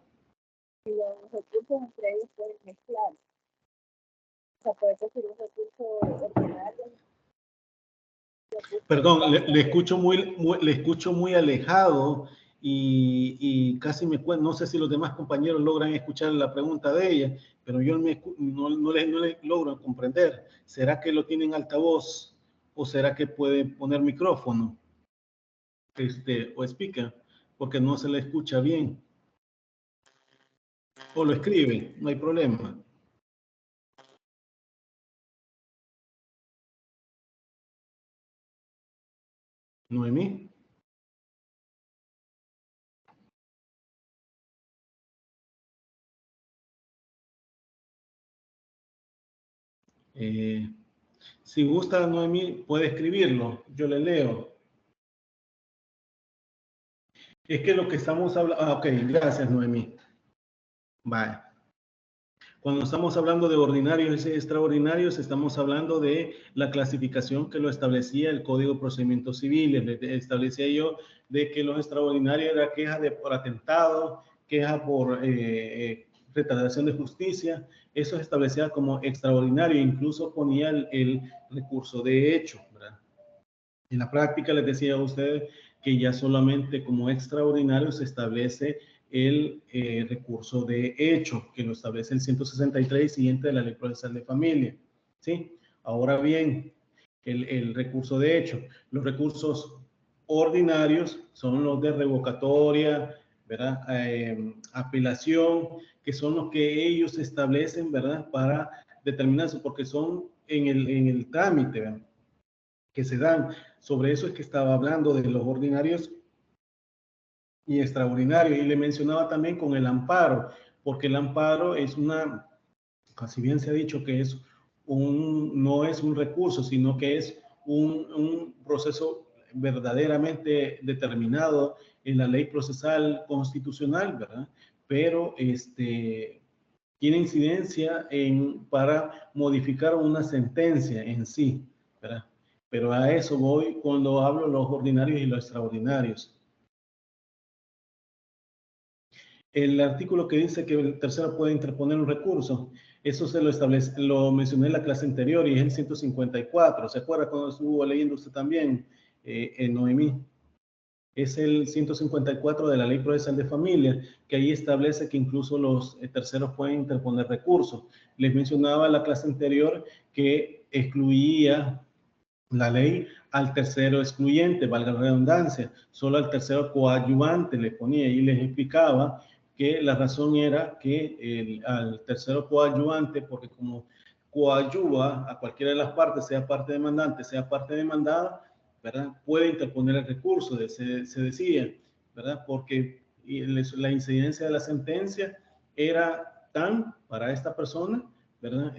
Y los recursos entre ellos pueden mezclar. O sea, puede decir un recurso ordinario. Perdón, le escucho muy alejado y casi no sé si los demás compañeros logran escuchar la pregunta de ella, pero yo no le logro comprender. ¿Será que lo tiene en altavoz o será que puede poner micrófono o speaker? Porque no se le escucha bien. O lo escribe, no hay problema. Noemí. Si gusta, Noemí, puede escribirlo. Yo le leo. Es que lo que estamos hablando... Ah, ok, gracias, Noemí. Vale. Cuando estamos hablando de ordinarios y extraordinarios, estamos hablando de la clasificación que lo establecía el Código de Procedimientos Civiles. Establecía yo de que los extraordinarios era queja por atentado, queja por retardación de justicia. Eso se establecía como extraordinario, incluso ponía el recurso de hecho, ¿verdad? En la práctica les decía a ustedes que ya solamente como extraordinario se establece el recurso de hecho, que lo establece el 163 y siguiente de la Ley Procesal de Familia, ¿sí? Ahora bien, el recurso de hecho, los recursos ordinarios son los de revocatoria, ¿verdad? Apelación, que son los que ellos establecen, ¿verdad?, para determinarse, porque son en el trámite, ¿verdad?, que se dan. Sobre eso es que estaba hablando de los ordinarios y extraordinarios. Y le mencionaba también con el amparo, porque el amparo es casi bien se ha dicho que no es un recurso, sino que es un proceso verdaderamente determinado en la ley procesal constitucional, ¿verdad? Pero tiene incidencia para modificar una sentencia en sí, ¿verdad? Pero a eso voy cuando hablo de los ordinarios y los extraordinarios. El artículo que dice que el tercero puede interponer un recurso, eso se lo establece, lo mencioné en la clase anterior y es el 154. ¿Se acuerda cuando estuvo leyendo usted también, Noemí? Es el 154 de la Ley Procesal de Familia, que ahí establece que incluso los terceros pueden interponer recursos. Les mencionaba en la clase anterior que excluía la ley al tercero excluyente, valga la redundancia, solo al tercero coadyuvante le ponía y les explicaba que la razón era que al tercero coadyuvante, porque como coadyuva a cualquiera de las partes, sea parte demandante, sea parte demandada, ¿verdad? Puede interponer el recurso, se decía, ¿verdad? Porque la incidencia de la sentencia era tan para esta persona, ¿verdad?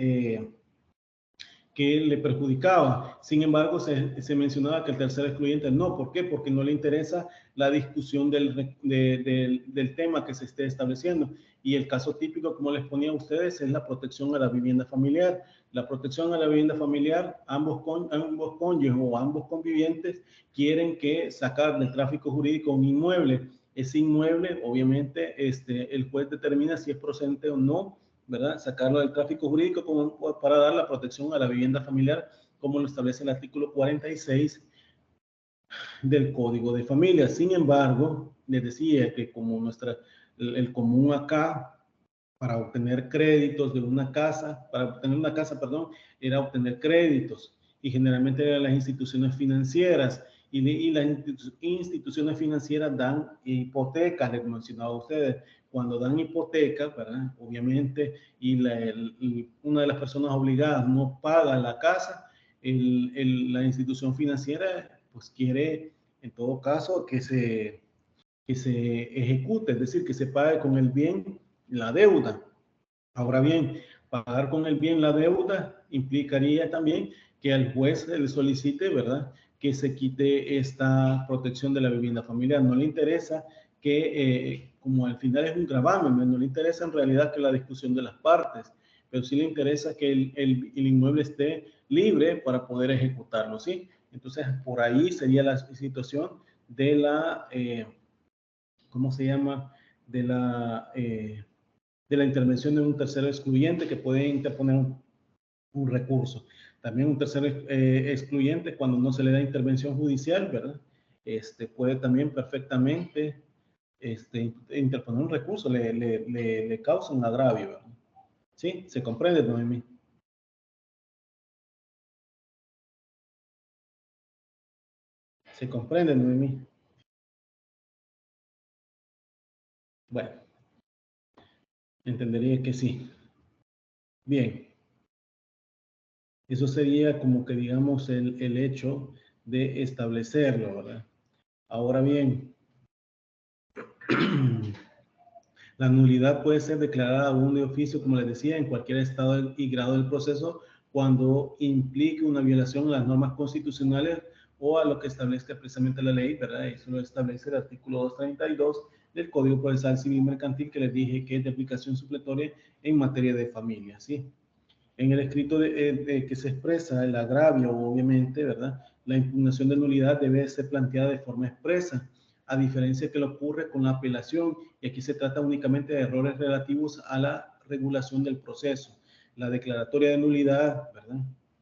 Que le perjudicaba. Sin embargo, se mencionaba que el tercer excluyente no. ¿Por qué? Porque no le interesa la discusión del tema que se esté estableciendo. Y el caso típico, como les ponía a ustedes, es la protección a la vivienda familiar. La protección a la vivienda familiar, ambos cónyuges o ambos convivientes quieren que sacar del tráfico jurídico un inmueble. Ese inmueble, obviamente, el juez determina si es procedente o no, ¿verdad? Sacarlo del tráfico jurídico para dar la protección a la vivienda familiar, como lo establece el artículo 46 del Código de Familia. Sin embargo, les decía que como el común acá, para obtener créditos de una casa, era obtener créditos, y generalmente eran las instituciones financieras, y las instituciones financieras dan hipotecas, les mencionaba a ustedes. Cuando dan hipotecas, ¿verdad? Obviamente, una de las personas obligadas no paga la casa, la institución financiera pues quiere, en todo caso, que se ejecute, es decir, que se pague con el bien la deuda. Ahora bien, pagar con el bien la deuda implicaría también que al juez le solicite, ¿verdad?, que se quite esta protección de la vivienda familiar. No le interesa que, como al final es un gravamen, no le interesa en realidad que la discusión de las partes, pero sí le interesa que el inmueble esté libre para poder ejecutarlo, ¿sí? Entonces, por ahí sería la situación de la, ¿cómo se llama? De la intervención de un tercero excluyente que puede interponer un recurso. También un tercero excluyente, cuando no se le da intervención judicial, ¿verdad? Puede también perfectamente interponer un recurso, le causa un agravio, ¿verdad? ¿Sí? ¿Se comprende, Noemí? ¿Se comprende, Noemí? Bueno, entendería que sí. Bien. Eso sería como que, digamos, el hecho de establecerlo, ¿verdad? Ahora bien, la nulidad puede ser declarada aún de oficio, como les decía, en cualquier estado y grado del proceso cuando implique una violación a las normas constitucionales o a lo que establezca precisamente la ley, ¿verdad? Eso lo establece el artículo 232 del Código Procesal Civil Mercantil, que les dije que es de aplicación supletoria en materia de familia, ¿sí? En el escrito que se expresa el agravio, obviamente, ¿verdad? La impugnación de nulidad debe ser planteada de forma expresa, a diferencia de que lo ocurre con la apelación, y aquí se trata únicamente de errores relativos a la regulación del proceso. La declaratoria de nulidad, ¿verdad?,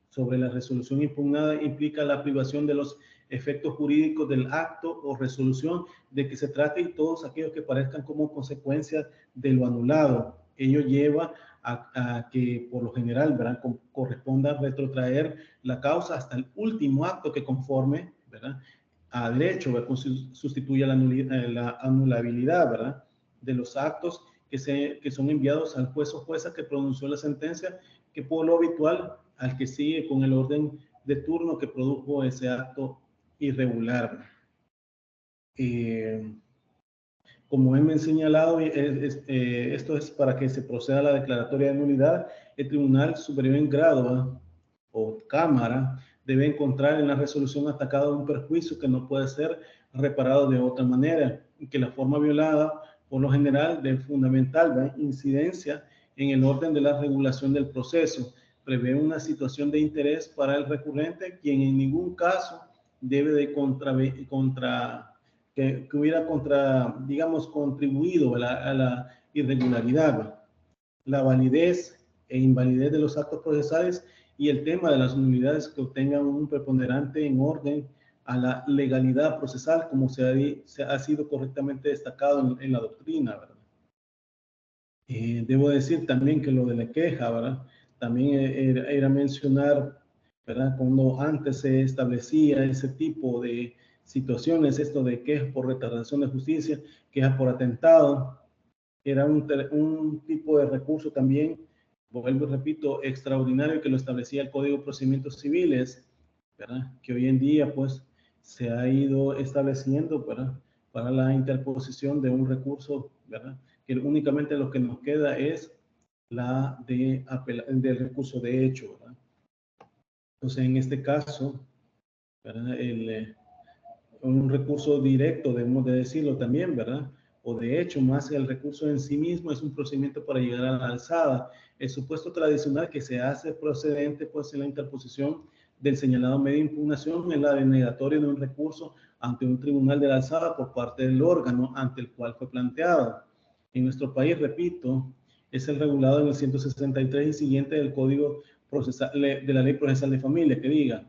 sobre la resolución impugnada implica la privación de los efectos jurídicos del acto o resolución de que se trate y todos aquellos que parezcan como consecuencia de lo anulado. Ello lleva a que por lo general, ¿verdad?, corresponda retrotraer la causa hasta el último acto que conforme, ¿verdad?, a derecho, ¿verdad?, sustituya la anulabilidad, ¿verdad?, de los actos que son enviados al juez o jueza que pronunció la sentencia, que por lo habitual al que sigue con el orden de turno que produjo ese acto irregular. Como he señalado, esto es para que se proceda a la declaratoria de nulidad. El Tribunal Superior en Grado o Cámara debe encontrar en la resolución atacada un perjuicio que no puede ser reparado de otra manera, y que la forma violada, por lo general, de fundamental incidencia en el orden de la regulación del proceso, prevé una situación de interés para el recurrente, quien en ningún caso debe de que hubiera digamos, contribuido a la irregularidad, la validez e invalidez de los actos procesales y el tema de las nulidades que obtengan un preponderante en orden a la legalidad procesal, como se ha sido correctamente destacado en la doctrina, ¿verdad? Debo decir también que lo de la queja, ¿verdad? También era mencionar, ¿verdad? Cuando antes se establecía ese tipo de situaciones, esto de quejas por retardación de justicia, quejas por atentado, era un tipo de recurso también, vuelvo y repito, extraordinario, que lo establecía el Código de Procedimientos Civiles, ¿verdad? Que hoy en día, pues, se ha ido estableciendo, ¿verdad? Para la interposición de un recurso, ¿verdad? Que únicamente lo que nos queda es del recurso de hecho, ¿verdad? Entonces, en este caso, ¿verdad? Un recurso directo, debemos de decirlo también, ¿verdad? O de hecho, más que el recurso en sí mismo, es un procedimiento para llegar a la alzada. El supuesto tradicional que se hace procedente, pues, en la interposición del señalado medio de impugnación es la denegatoria de un recurso ante un tribunal de la alzada por parte del órgano ante el cual fue planteado. En nuestro país, repito, es el regulado en el 163 y siguiente del Código Procesal, de la Ley Procesal de Familia, que diga,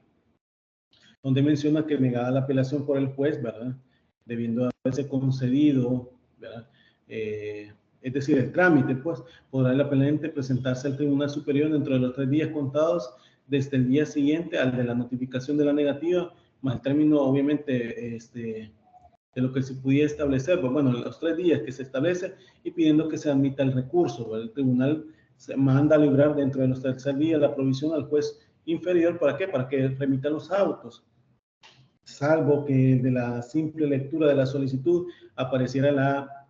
donde menciona que negada la apelación por el juez, ¿verdad? Debiendo haberse concedido, ¿verdad? Es decir, el trámite, pues, podrá el apelante presentarse al Tribunal Superior dentro de los 3 días contados desde el día siguiente al de la notificación de la negativa, más el término, obviamente, de lo que se pudiera establecer, pues, bueno, los 3 días que se establece y pidiendo que se admita el recurso. El tribunal se manda a librar dentro de los 3 días la provisión al juez inferior. ¿Para qué? Para que remita los autos, salvo que de la simple lectura de la solicitud apareciera la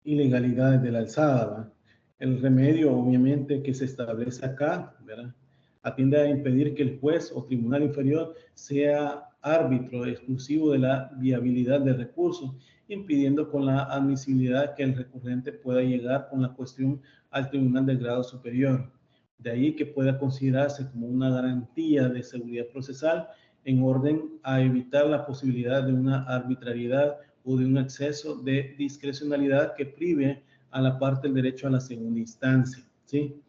ilegalidad de la alzada, ¿verdad? El remedio, obviamente, que se establece acá, ¿verdad? Atiende a impedir que el juez o tribunal inferior sea árbitro exclusivo de la viabilidad del recurso, impidiendo con la admisibilidad que el recurrente pueda llegar con la cuestión al tribunal del grado superior. De ahí que pueda considerarse como una garantía de seguridad procesal en orden a evitar la posibilidad de una arbitrariedad o de un exceso de discrecionalidad que prive a la parte el derecho a la segunda instancia, ¿sí?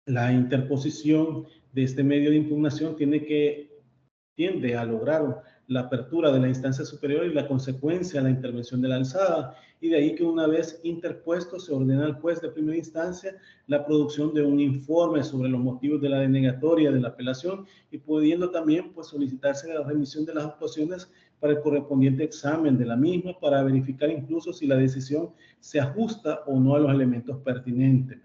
La interposición de este medio de impugnación tiende a lograr la apertura de la instancia superior y la consecuencia, la intervención de la alzada, y de ahí que una vez interpuesto se ordena al juez de primera instancia la producción de un informe sobre los motivos de la denegatoria de la apelación y pudiendo también, pues, solicitarse la remisión de las actuaciones para el correspondiente examen de la misma para verificar incluso si la decisión se ajusta o no a los elementos pertinentes.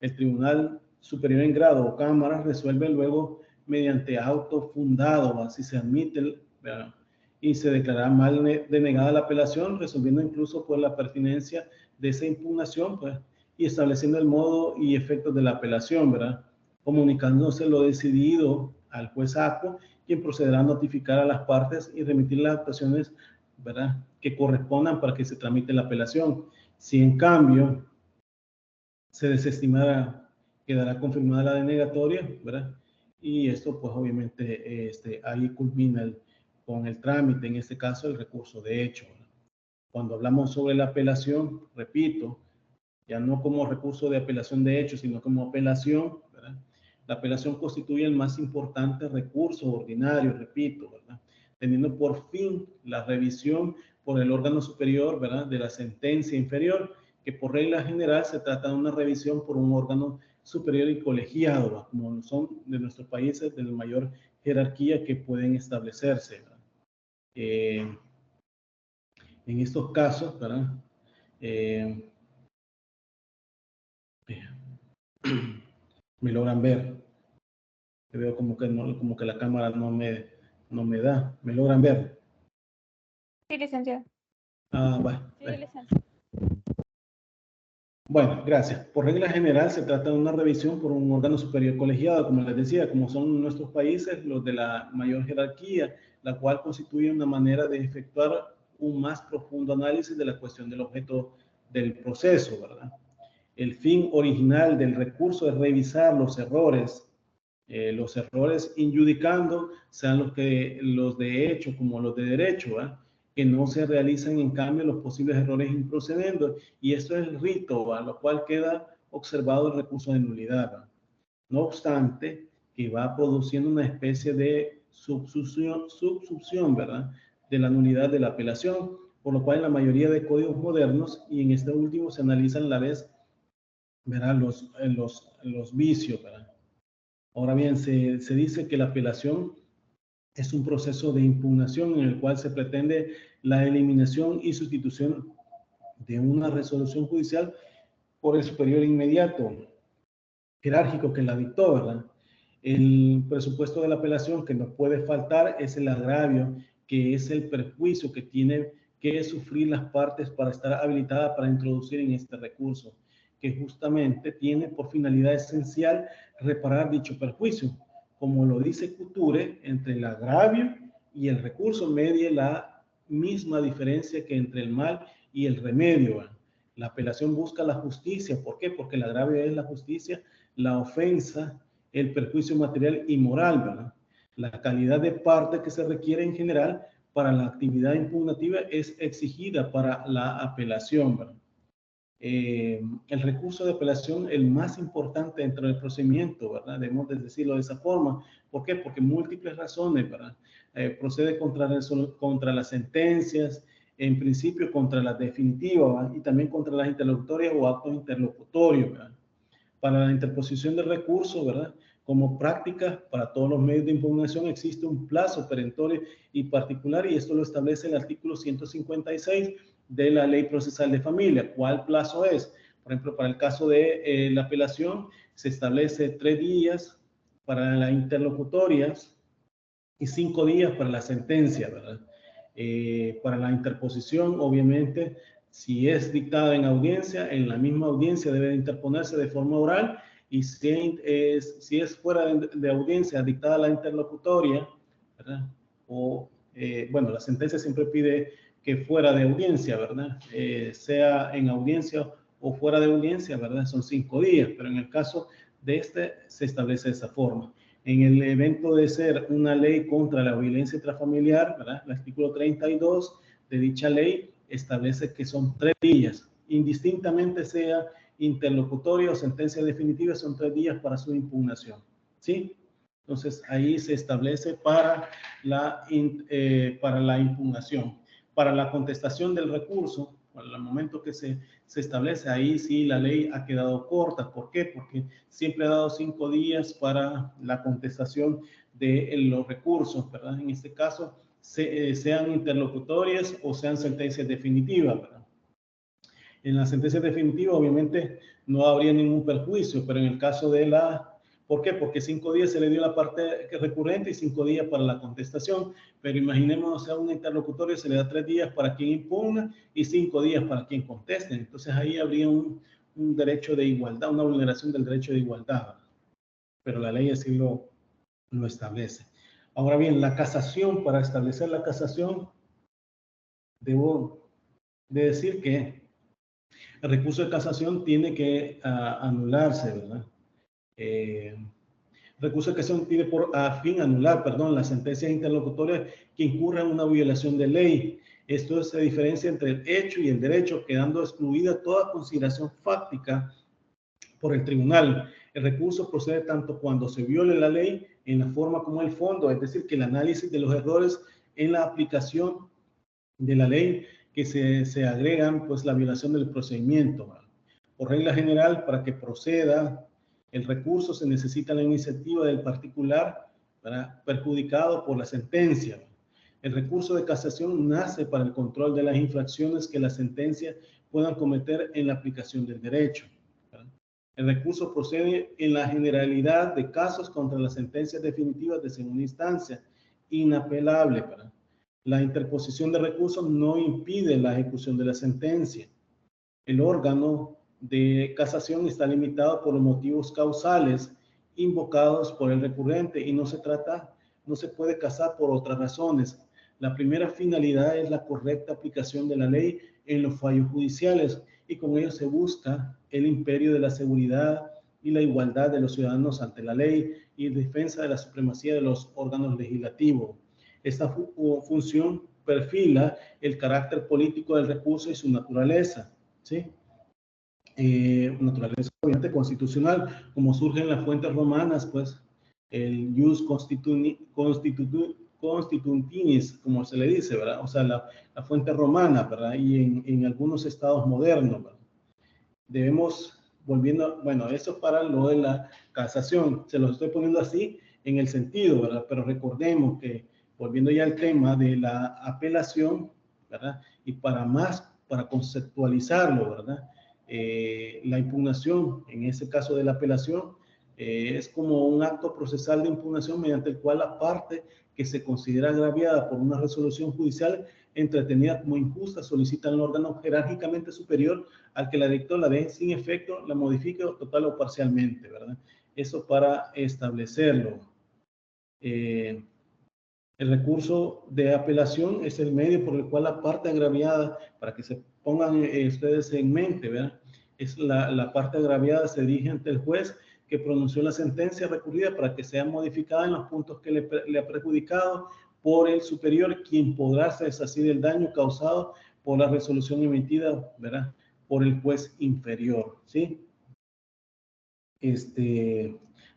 El Tribunal Superior en Grado o Cámara resuelve luego mediante auto fundado, así se admite, ¿verdad? Y se declara mal denegada la apelación, resolviendo incluso por la pertinencia de esa impugnación, pues, y estableciendo el modo y efectos de la apelación, ¿verdad? Comunicándose lo decidido al juez ACO, quien procederá a notificar a las partes y remitir las actuaciones, ¿verdad?, que correspondan para que se tramite la apelación. Si en cambio se desestimara, quedará confirmada la denegatoria, ¿verdad? Y esto, pues, obviamente, ahí culmina con el trámite, en este caso, el recurso de hecho, ¿verdad? Cuando hablamos sobre la apelación, repito, ya no como recurso de apelación de hecho, sino como apelación, ¿verdad? La apelación constituye el más importante recurso ordinario, repito, ¿verdad? Teniendo por fin la revisión por el órgano superior, ¿verdad?, de la sentencia inferior, que por regla general se trata de una revisión por un órgano superior y colegiado, ¿verdad?, como son de nuestros países de la mayor jerarquía que pueden establecerse, ¿verdad? En estos casos, ¿verdad?, me logran ver. Veo como que, no, como que la cámara no me da. ¿Me logran ver? Sí, licenciado. Ah, bueno. Sí, licenciado. Bueno, gracias. Por regla general se trata de una revisión por un órgano superior colegiado, como les decía, como son nuestros países los de la mayor jerarquía, la cual constituye una manera de efectuar un más profundo análisis de la cuestión del objeto del proceso, ¿verdad? El fin original del recurso es revisar los errores injudicando, sean los de hecho como los de derecho, ¿verdad? Que no se realizan en cambio los posibles errores improcedendo, y esto es el rito, ¿verdad? Lo cual queda observado el recurso de nulidad, ¿verdad? No obstante, que va produciendo una especie de subsunción, ¿verdad? De la nulidad de la apelación, por lo cual en la mayoría de códigos modernos, y en este último se analizan a la vez, ¿verdad? Los vicios, ¿verdad? Ahora bien, se dice que la apelación es un proceso de impugnación en el cual se pretende la eliminación y sustitución de una resolución judicial por el superior inmediato, jerárquico que la dictó, ¿verdad? El presupuesto de la apelación que no puede faltar es el agravio, que es el perjuicio que tiene que sufrir las partes para estar habilitada para introducir en este recurso, que justamente tiene por finalidad esencial reparar dicho perjuicio. Como lo dice Couture, entre el agravio y el recurso medie la misma diferencia que entre el mal y el remedio, ¿verdad? La apelación busca la justicia. ¿Por qué? Porque el agravio es la justicia, la ofensa, el perjuicio material y moral, ¿verdad? La calidad de parte que se requiere en general para la actividad impugnativa es exigida para la apelación, ¿verdad? El recurso de apelación, el más importante dentro del procedimiento, ¿verdad? Debemos de decirlo de esa forma. ¿Por qué? Porque múltiples razones, ¿verdad? Procede contra las sentencias, en principio contra las definitivas, ¿verdad? Y también contra las interlocutorias o actos interlocutorios, ¿verdad? Para la interposición de recursos, ¿verdad? Como práctica para todos los medios de impugnación existe un plazo perentorio y particular, y esto lo establece el artículo 156 de la Ley Procesal de Familia. ¿Cuál plazo es? Por ejemplo, para el caso de la apelación se establece 3 días para las interlocutorias y 5 días para la sentencia, ¿verdad? Para la interposición, obviamente, si es dictada en audiencia, en la misma audiencia debe interponerse de forma oral, y si es fuera de audiencia dictada la interlocutoria, ¿verdad? O, bueno, la sentencia siempre pide que fuera de audiencia, ¿verdad? Sea en audiencia o fuera de audiencia, ¿verdad? Son 5 días, pero en el caso de este se establece de esa forma. En el evento de ser una ley contra la violencia intrafamiliar, ¿verdad? El artículo 32 de dicha ley establece que son 3 días, indistintamente sea interlocutoria o sentencia definitiva, son 3 días para su impugnación, ¿sí? Entonces, ahí se establece para la impugnación. Para la contestación del recurso, para el momento que se establece, ahí sí la ley ha quedado corta. ¿Por qué? Porque siempre ha dado 5 días para la contestación de los recursos, ¿verdad? En este caso, sean interlocutorias o sean sentencias definitivas, ¿verdad? En la sentencia definitiva, obviamente, no habría ningún perjuicio, pero en el caso de la... ¿Por qué? Porque 5 días se le dio la parte recurrente y 5 días para la contestación, pero imaginemos a una interlocutoria se le da 3 días para quien impugna y 5 días para quien conteste. Entonces ahí habría un derecho de igualdad, una vulneración del derecho de igualdad, pero la ley así lo establece. Ahora bien, la casación, para establecer la casación, debo de decir que el recurso de casación tiene que anularse, ¿verdad? El recurso de casación tiene por fin anular, perdón, las sentencias interlocutorias que incurran en una violación de ley. Esto se diferencia entre el hecho y el derecho, quedando excluida toda consideración fáctica por el tribunal. El recurso procede tanto cuando se viole la ley en la forma como el fondo, es decir, que el análisis de los errores en la aplicación de la ley que se agregan, pues la violación del procedimiento, ¿vale? Por regla general, para que proceda el recurso se necesita la iniciativa del particular, ¿verdad?, perjudicado por la sentencia, ¿vale? El recurso de casación nace para el control de las infracciones que la sentencia puedan cometer en la aplicación del derecho, ¿verdad? El recurso procede en la generalidad de casos contra las sentencias definitivas de segunda instancia, inapelable, ¿verdad? La interposición de recursos no impide la ejecución de la sentencia. El órgano de casación está limitado por los motivos causales invocados por el recurrente y no se puede casar por otras razones. La primera finalidad es la correcta aplicación de la ley en los fallos judiciales y con ello se busca el imperio de la seguridad y la igualdad de los ciudadanos ante la ley y defensa de la supremacía de los órganos legislativos. Esta función perfila el carácter político del recurso y su naturaleza, ¿sí? Naturaleza obviamente constitucional, como surge en las fuentes romanas, pues el jus constitutinis, como se le dice, ¿verdad? O sea, la fuente romana, ¿verdad? Y en algunos estados modernos, ¿verdad? Debemos, bueno, eso es para lo de la casación, se lo estoy poniendo así en el sentido, ¿verdad? Pero recordemos que, volviendo ya al tema de la apelación, ¿verdad? Y para conceptualizarlo, ¿verdad? La impugnación, en ese caso de la apelación, es como un acto procesal de impugnación mediante el cual la parte que se considera agraviada por una resolución judicial entretenida como injusta solicita al órgano jerárquicamente superior al que la dictó la deje sin efecto, la modifique total o parcialmente, ¿verdad? Eso para establecerlo. El recurso de apelación es el medio por el cual la parte agraviada, para que se pongan ustedes en mente, ¿verdad? La parte agraviada se dirige ante el juez que pronunció la sentencia recurrida para que sea modificada en los puntos que le ha perjudicado por el superior, quien podrá resarcir el daño causado por la resolución emitida, ¿verdad? Por el juez inferior, ¿sí?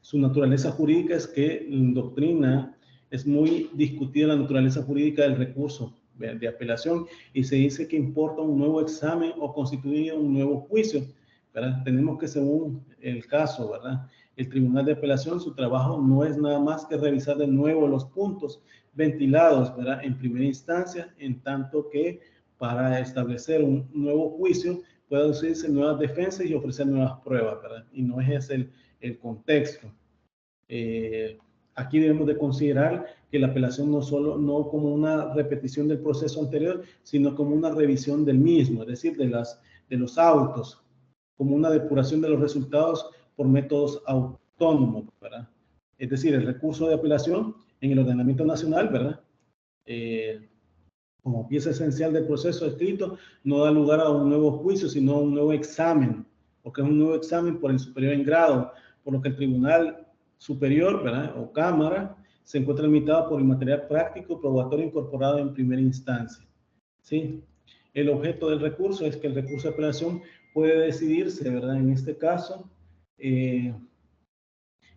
Su naturaleza jurídica es que en doctrina es muy discutida la naturaleza jurídica del recurso de apelación y se dice que importa un nuevo examen o constituye un nuevo juicio, ¿verdad? Tenemos que, según el caso, ¿verdad? El Tribunal de Apelación, su trabajo no es nada más que revisar de nuevo los puntos ventilados, ¿verdad? En primera instancia, en tanto que para establecer un nuevo juicio puede usarse nuevas defensas y ofrecer nuevas pruebas, ¿verdad? Y no es ese el contexto. Aquí debemos de considerar que la apelación no como una repetición del proceso anterior, sino como una revisión del mismo, es decir, de los autos, como una depuración de los resultados por métodos autónomos, ¿verdad? Es decir, el recurso de apelación en el ordenamiento nacional, ¿verdad? Como pieza esencial del proceso escrito, no da lugar a un nuevo juicio, sino a un nuevo examen, porque es un nuevo examen por el superior en grado, por lo que el tribunal superior, ¿verdad? O cámara, se encuentra limitado por el material práctico probatorio incorporado en primera instancia, ¿sí? El objeto del recurso es que el recurso de apelación puede decidirse, ¿verdad? En este caso, que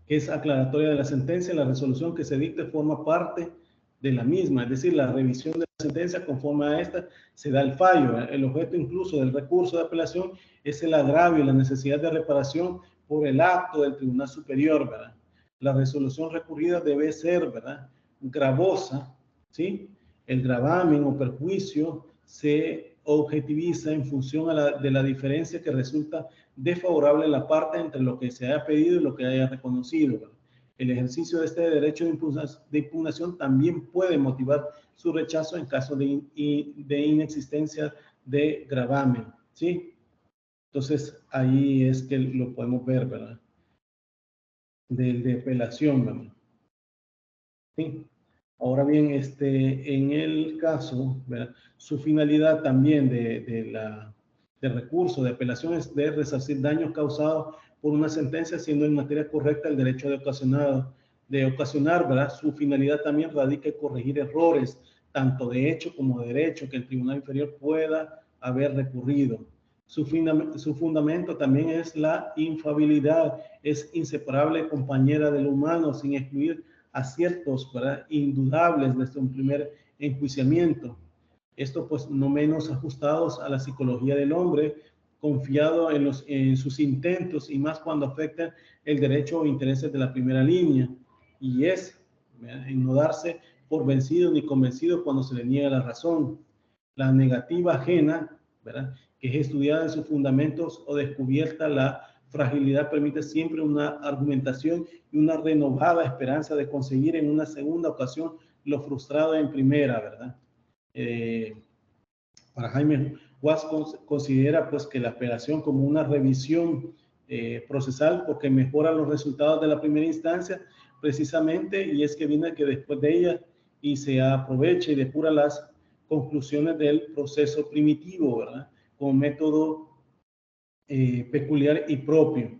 es aclaratoria de la sentencia, la resolución que se dicte forma parte de la misma, es decir, la revisión de la sentencia conforme a esta se da el fallo. El objeto incluso del recurso de apelación es el agravio y la necesidad de reparación por el acto del Tribunal Superior, ¿verdad? La resolución recurrida debe ser, ¿verdad? Gravosa, ¿sí? El gravamen o perjuicio se objetiviza en función de la diferencia que resulta desfavorable a la parte entre lo que se haya pedido y lo que haya reconocido, ¿verdad? El ejercicio de este derecho de impugnación también puede motivar su rechazo en caso de inexistencia de gravamen, ¿sí? Entonces, ahí es que lo podemos ver, ¿verdad? De apelación, ¿verdad? ¿Sí? Ahora bien, en el caso, ¿verdad? Su finalidad también de recurso de apelación es de resarcir daños causados por una sentencia, siendo en materia correcta el derecho de ocasionar, ¿verdad? Su finalidad también radica en corregir errores, tanto de hecho como de derecho, que el tribunal inferior pueda haber recurrido. Su fundamento también es la infalibilidad, es inseparable compañera del humano, sin excluir aciertos, ¿verdad? Indudables desde un primer enjuiciamiento. Esto pues no menos ajustados a la psicología del hombre, confiado en sus intentos y más cuando afectan el derecho o intereses de la primera línea. Y es, ¿verdad? En no darse por vencido ni convencido cuando se le niega la razón. La negativa ajena, ¿verdad? Que es estudiada en sus fundamentos o descubierta la fragilidad permite siempre una argumentación y una renovada esperanza de conseguir en una segunda ocasión lo frustrado en primera, ¿verdad? para Jaime Guas considera pues que la apelación como una revisión procesal porque mejora los resultados de la primera instancia precisamente, y es que viene que después de ella y se aprovecha y depura las conclusiones del proceso primitivo, ¿verdad? Como método peculiar y propio.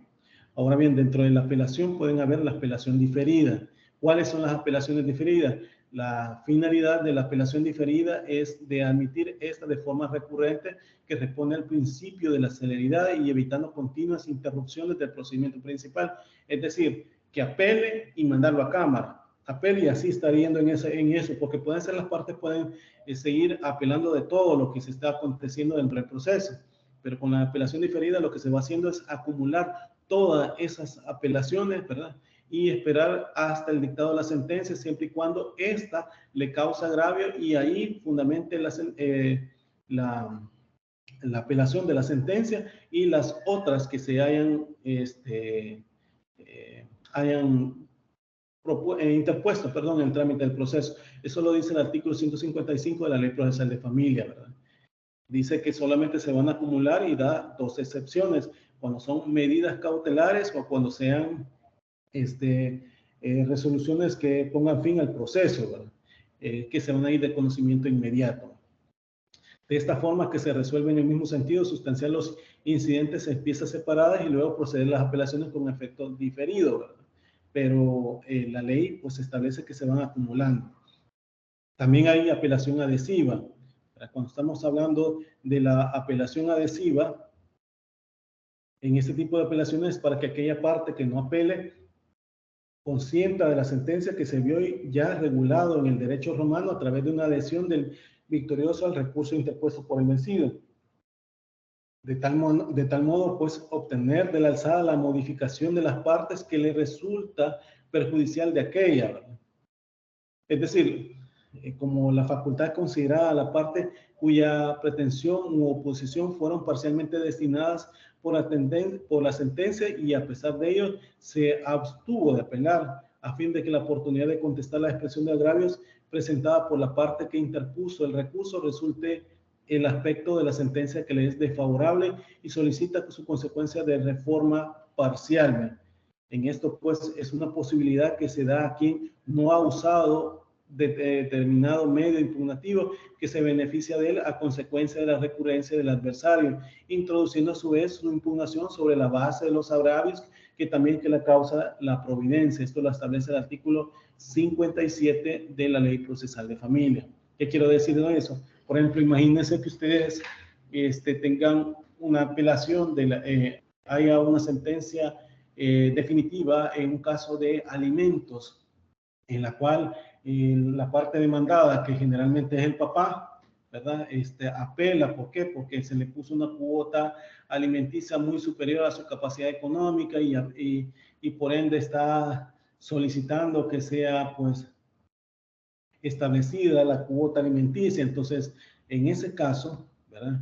Ahora bien, dentro de la apelación pueden haber la apelación diferida. ¿Cuáles son las apelaciones diferidas? La finalidad de la apelación diferida es de admitir esta de forma recurrente que responde al principio de la celeridad y evitando continuas interrupciones del procedimiento principal. Es decir, que apele y mandarlo a cámara. Apele y así está yendo en eso, porque pueden ser las partes, pueden seguir apelando de todo lo que se está aconteciendo dentro del proceso. Pero con la apelación diferida lo que se va haciendo es acumular todas esas apelaciones, ¿verdad? Y esperar hasta el dictado de la sentencia, siempre y cuando ésta le causa agravio, y ahí fundamente la apelación de la sentencia y las otras que se hayan, interpuesto, perdón, en el trámite del proceso. Eso lo dice el artículo 155 de la Ley Procesal de Familia, ¿verdad? Dice que solamente se van a acumular y da dos excepciones, cuando son medidas cautelares o cuando sean resoluciones que pongan fin al proceso, ¿verdad? Que se van a ir de conocimiento inmediato. De esta forma que se resuelve en el mismo sentido, sustanciar los incidentes en piezas separadas y luego proceder las apelaciones con efecto diferido, ¿verdad? Pero la ley pues establece que se van acumulando. También hay apelación adhesiva. Cuando estamos hablando de la apelación adhesiva, en este tipo de apelaciones, para que aquella parte que no apele consienta de la sentencia que se vio ya regulado en el derecho romano a través de una adhesión del victorioso al recurso interpuesto por el vencido. De tal modo, pues, obtener de la alzada la modificación de las partes que le resulta perjudicial de aquella, ¿verdad? Es decir, como la facultad considerada la parte cuya pretensión u oposición fueron parcialmente destinadas por la sentencia, y a pesar de ello se abstuvo de apelar a fin de que la oportunidad de contestar la expresión de agravios presentada por la parte que interpuso el recurso resulte el aspecto de la sentencia que le es desfavorable y solicita su consecuencia de reforma parcial. En esto pues es una posibilidad que se da a quien no ha usado de determinado medio impugnativo, que se beneficia de él a consecuencia de la recurrencia del adversario, introduciendo a su vez su impugnación sobre la base de los agravios que también que la causa la providencia. Esto lo establece el artículo 57 de la Ley Procesal de Familia. ¿Qué quiero decir de eso? Por ejemplo, imagínense que ustedes tengan una apelación, haya una sentencia definitiva en un caso de alimentos, en la cual la parte demandada, que generalmente es el papá, ¿verdad? Apela. ¿Por qué? Porque se le puso una cuota alimenticia muy superior a su capacidad económica y por ende está solicitando que sea pues establecida la cuota alimenticia. Entonces, en ese caso, ¿verdad?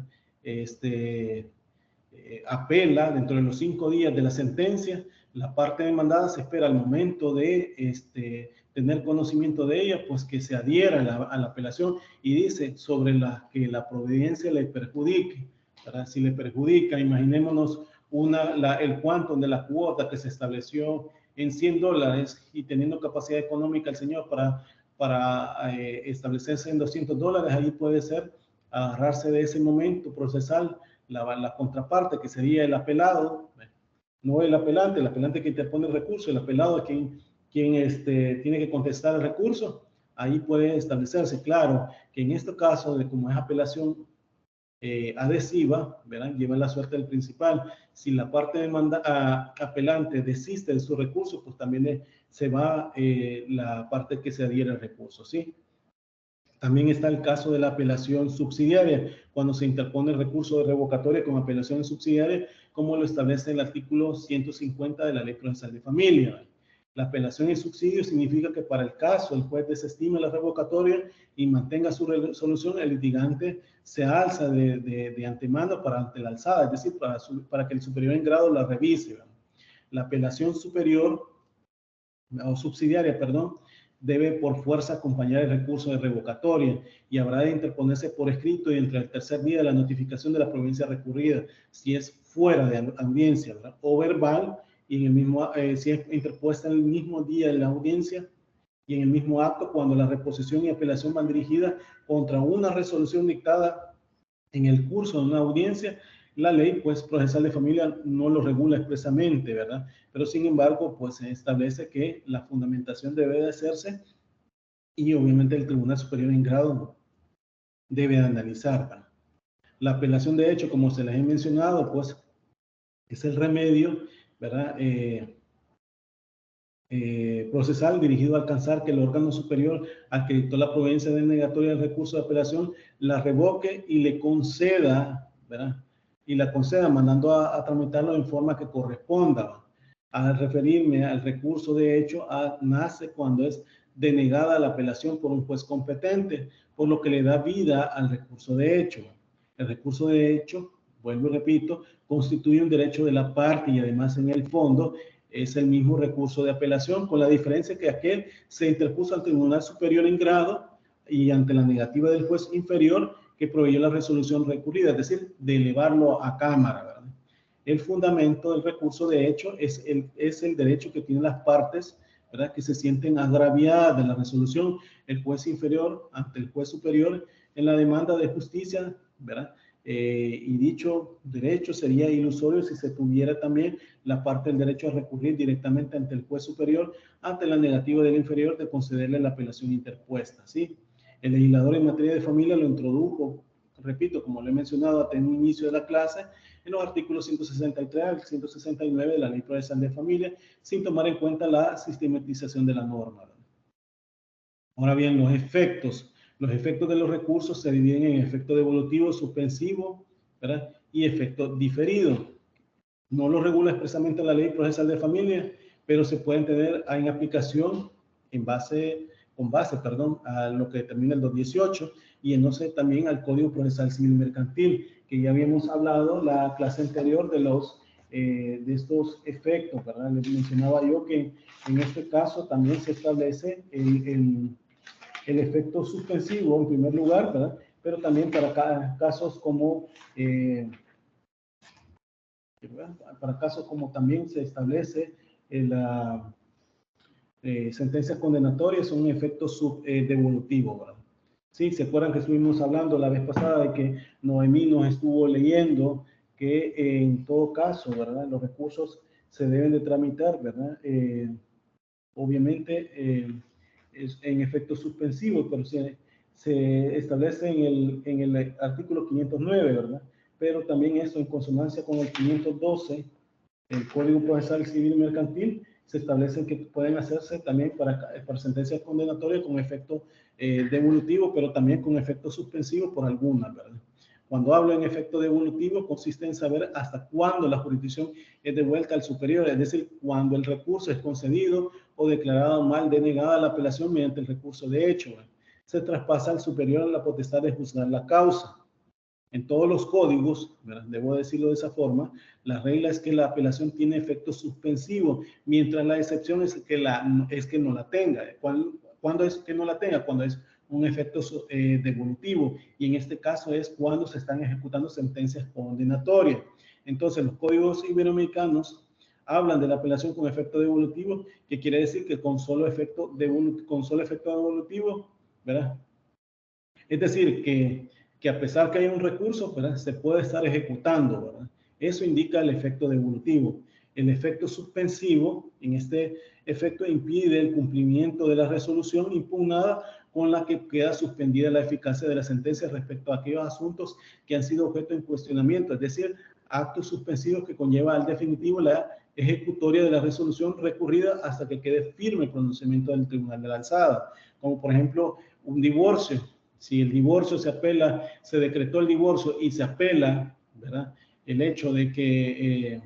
Apela dentro de los 5 días de la sentencia. La parte demandada se espera al momento de tener conocimiento de ella, pues que se adhiera a la apelación, y dice sobre que la providencia le perjudique, ¿verdad? Si le perjudica, imaginémonos el quantum de la cuota que se estableció en $100 y teniendo capacidad económica el señor para establecerse en $200, ahí puede ser agarrarse de ese momento procesal la contraparte, que sería el apelado, no el apelante que interpone el recurso, el apelado es quien tiene que contestar el recurso. Ahí puede establecerse, claro, que en este caso, como es apelación adhesiva, ¿verdad? Lleva la suerte del principal. Si la parte apelante desiste de su recurso, pues también se va la parte que se adhiere al recurso, ¿sí? También está el caso de la apelación subsidiaria, cuando se interpone el recurso de revocatoria con apelación subsidiaria, como lo establece el artículo 150 de la Ley Procesal de Familia. La apelación en subsidio significa que para el caso el juez desestime la revocatoria y mantenga su resolución, el litigante se alza de antemano para ante la alzada, es decir, para que el superior en grado la revise. La apelación superior o subsidiaria, perdón, debe por fuerza acompañar el recurso de revocatoria y habrá de interponerse por escrito y entre el tercer día de la notificación de la provincia recurrida, si es fuera de audiencia, ¿verdad? O verbal, y en el mismo, si es interpuesta en el mismo día de la audiencia y en el mismo acto cuando la reposición y apelación van dirigidas contra una resolución dictada en el curso de una audiencia. La ley, pues, procesal de familia no lo regula expresamente, ¿verdad? Pero, sin embargo, pues, se establece que la fundamentación debe de hacerse y, obviamente, el Tribunal Superior en grado debe de analizar, ¿verdad? La apelación de hecho, como se les he mencionado, pues, es el remedio, ¿verdad? Procesal dirigido a alcanzar que el órgano superior al que dictó la providencia denegatoria del recurso de apelación la revoque y le conceda, ¿verdad? Y la conceda mandando a tramitarlo en forma que corresponda. Al referirme al recurso de hecho, nace cuando es denegada la apelación por un juez competente, por lo que le da vida al recurso de hecho. El recurso de hecho, vuelvo y repito, constituye un derecho de la parte y además en el fondo es el mismo recurso de apelación, con la diferencia que aquel se interpuso al Tribunal Superior en grado y ante la negativa del juez inferior que proveyó la resolución recurrida, es decir, de elevarlo a Cámara, ¿verdad? El fundamento del recurso de hecho es el derecho que tienen las partes, ¿verdad?, que se sienten agraviadas de la resolución, el juez inferior ante el juez superior en la demanda de justicia, ¿verdad? Y dicho derecho sería ilusorio si se tuviera también la parte del derecho a recurrir directamente ante el juez superior ante la negativa del inferior de concederle la apelación interpuesta, ¿sí? El legislador en materia de familia lo introdujo, repito, como lo he mencionado hasta en el inicio de la clase, en los artículos 163 al 169 de la Ley Procesal de Familia, sin tomar en cuenta la sistematización de la norma. Ahora bien, los efectos de los recursos se dividen en efecto devolutivo, suspensivo, ¿verdad?, y efecto diferido. No lo regula expresamente la Ley Procesal de Familia, pero se pueden tener en aplicación con base a lo que determina el 218 y entonces también al Código Procesal Civil Mercantil, que ya habíamos hablado la clase anterior de estos efectos, ¿verdad? Les mencionaba yo que en este caso también se establece el efecto suspensivo en primer lugar, ¿verdad?, pero también para casos como también se establece la sentencia condenatoria, es un efecto devolutivo, ¿verdad? Sí, se acuerdan que estuvimos hablando la vez pasada de que Noemí nos estuvo leyendo que en todo caso, ¿verdad?, los recursos se deben de tramitar, ¿verdad? Obviamente es en efecto suspensivo, pero se establece en el artículo 509, ¿verdad? Pero también eso en consonancia con el 512 del Código Procesal Civil Mercantil, se establecen que pueden hacerse también para sentencias condenatorias con efecto devolutivo, pero también con efecto suspensivo por algunas, ¿verdad? Cuando hablo en efecto devolutivo, consiste en saber hasta cuándo la jurisdicción es devuelta al superior, es decir, cuando el recurso es concedido o declarado mal denegada la apelación mediante el recurso de hecho, ¿verdad? Se traspasa al superior la potestad de juzgar la causa. En todos los códigos, ¿verdad?, debo decirlo de esa forma, la regla es que la apelación tiene efecto suspensivo, mientras la excepción es que no la tenga. ¿Cuándo es que no la tenga? Cuando es un efecto devolutivo, y en este caso es cuando se están ejecutando sentencias condenatorias. Entonces, los códigos iberoamericanos hablan de la apelación con efecto devolutivo, que quiere decir que con solo efecto devolutivo, ¿verdad? Es decir, que a pesar que hay un recurso, ¿verdad?, se puede estar ejecutando, ¿verdad? Eso indica el efecto devolutivo. El efecto suspensivo, en este efecto, impide el cumplimiento de la resolución impugnada con la que queda suspendida la eficacia de la sentencia respecto a aquellos asuntos que han sido objeto de cuestionamiento, es decir, actos suspensivos que conlleva al definitivo la ejecutoria de la resolución recurrida hasta que quede firme el pronunciamiento del Tribunal de la Alzada, como por ejemplo un divorcio. Si el divorcio se decretó el divorcio y se apela, ¿verdad?, el hecho de que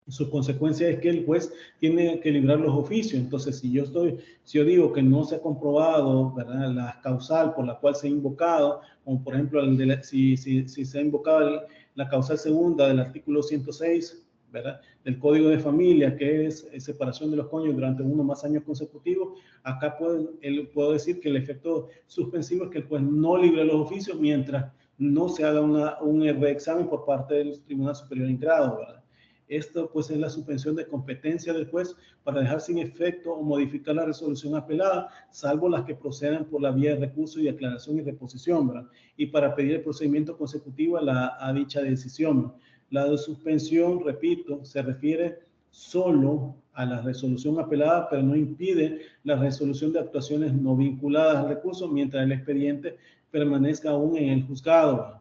su consecuencia es que el juez tiene que librar los oficios. Entonces, si yo digo que no se ha comprobado, ¿verdad?, la causal por la cual se ha invocado, como por ejemplo si se ha invocado la causal segunda del artículo 106, ¿verdad?, del Código de Familia, que es separación de los cónyuges durante 1 o más años consecutivos, acá puedo decir que el efecto suspensivo es que el juez no libre los oficios mientras no se haga un reexamen por parte del Tribunal Superior en Grado, ¿verdad? Esto pues es la suspensión de competencia del juez para dejar sin efecto o modificar la resolución apelada, salvo las que procedan por la vía de recurso y aclaración y reposición, ¿verdad?, y para pedir el procedimiento consecutivo a dicha decisión. La de suspensión, repito, se refiere solo a la resolución apelada, pero no impide la resolución de actuaciones no vinculadas al recurso mientras el expediente permanezca aún en el juzgado, ¿verdad?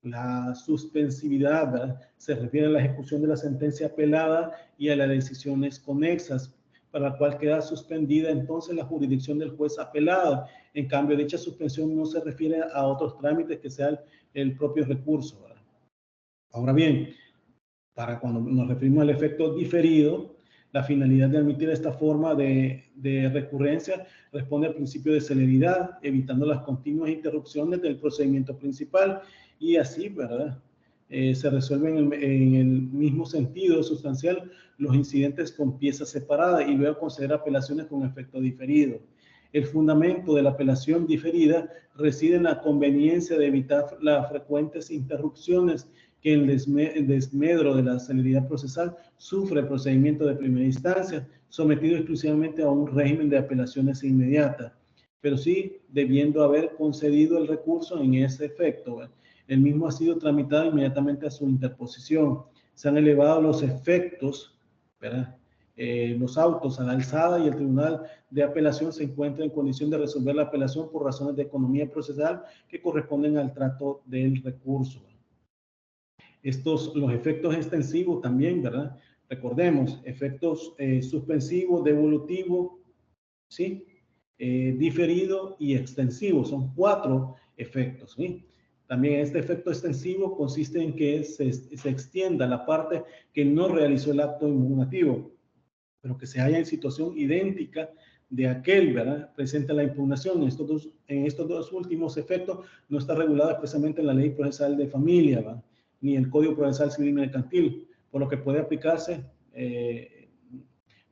La suspensividad, ¿verdad?, se refiere a la ejecución de la sentencia apelada y a las decisiones conexas, para la cual queda suspendida entonces la jurisdicción del juez apelado. En cambio, dicha suspensión no se refiere a otros trámites que sea el propio recurso, ¿verdad? Ahora bien, para cuando nos referimos al efecto diferido, la finalidad de admitir esta forma de recurrencia responde al principio de celeridad, evitando las continuas interrupciones del procedimiento principal, y así, ¿verdad?, se resuelven en el mismo sentido sustancial los incidentes con piezas separadas y luego conceder apelaciones con efecto diferido. El fundamento de la apelación diferida reside en la conveniencia de evitar las frecuentes interrupciones que el desmedro de la celeridad procesal sufre el procedimiento de primera instancia, sometido exclusivamente a un régimen de apelaciones inmediatas, pero sí debiendo haber concedido el recurso en ese efecto, ¿verdad? El mismo ha sido tramitado inmediatamente a su interposición. Se han elevado los efectos, ¿verdad?, los autos a la alzada, y el Tribunal de Apelación se encuentra en condición de resolver la apelación por razones de economía procesal que corresponden al trato del recurso. Los efectos extensivos también, ¿verdad? Recordemos, efectos suspensivos, devolutivo, ¿sí?, diferido y extensivo. Son 4 efectos, ¿sí? También este efecto extensivo consiste en que se extienda la parte que no realizó el acto impugnativo, pero que se halla en situación idéntica de aquel, ¿verdad?, presenta la impugnación. En estos dos últimos efectos no está regulado expresamente en la Ley Procesal de Familia, ¿verdad?, ni el Código Procesal Civil Mercantil, por lo que puede aplicarse,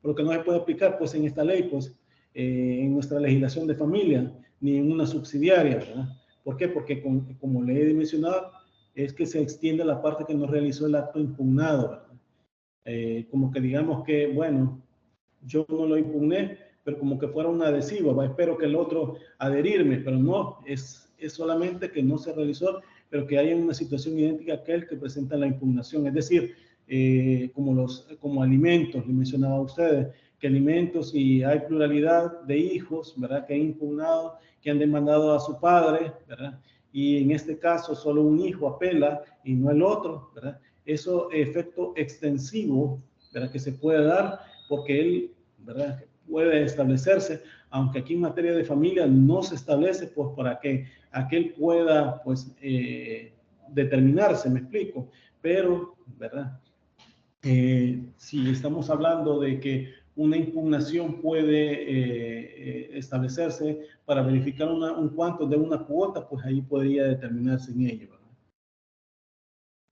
por lo que no se puede aplicar, pues, en esta ley, pues, en nuestra legislación de familia, ni en una subsidiaria, ¿verdad? ¿Por qué? Porque, como le he mencionado, es que se extiende la parte que no realizó el acto impugnado, ¿verdad? Como que digamos que, bueno, yo no lo impugné, pero como que fuera un adhesivo, ¿va? Espero que el otro adherirme, pero no, es solamente que no se realizó, pero que haya una situación idéntica a aquel que presenta la impugnación. Es decir, como alimentos, le mencionaba a ustedes, que alimentos, si hay pluralidad de hijos, ¿verdad?, que han impugnado, que han demandado a su padre, ¿verdad?, y en este caso solo un hijo apela y no el otro, ¿verdad? Eso efecto extensivo, ¿verdad?, que se puede dar porque él, ¿verdad?, puede establecerse, aunque aquí en materia de familia no se establece, pues para que aquel pueda, pues, determinarse, me explico, pero, ¿verdad?, si estamos hablando de que una impugnación puede establecerse para verificar un cuánto de una cuota, pues ahí podría determinarse en ello, ¿verdad?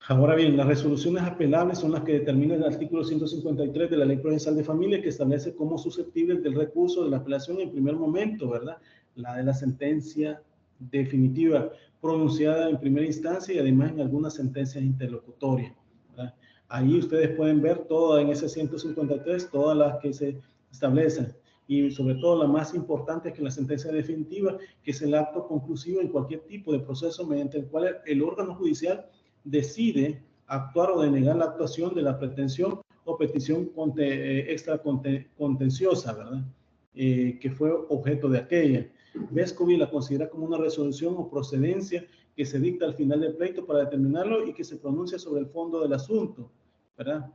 Ahora bien, las resoluciones apelables son las que determina el artículo 153 de la Ley Procesal de Familia, que establece como susceptibles del recurso de la apelación en primer momento, ¿verdad?, la de la sentencia definitiva pronunciada en primera instancia y además en algunas sentencias interlocutorias, ¿verdad? Ahí ustedes pueden ver en ese 153, todas las que se establecen, y sobre todo la más importante es que la sentencia definitiva, que es el acto conclusivo en cualquier tipo de proceso mediante el cual el órgano judicial decide actuar o denegar la actuación de la pretensión o petición extra contenciosa, ¿verdad?, que fue objeto de aquella. Vescovi la considera como una resolución o procedencia que se dicta al final del pleito para determinarlo y que se pronuncia sobre el fondo del asunto, ¿verdad?,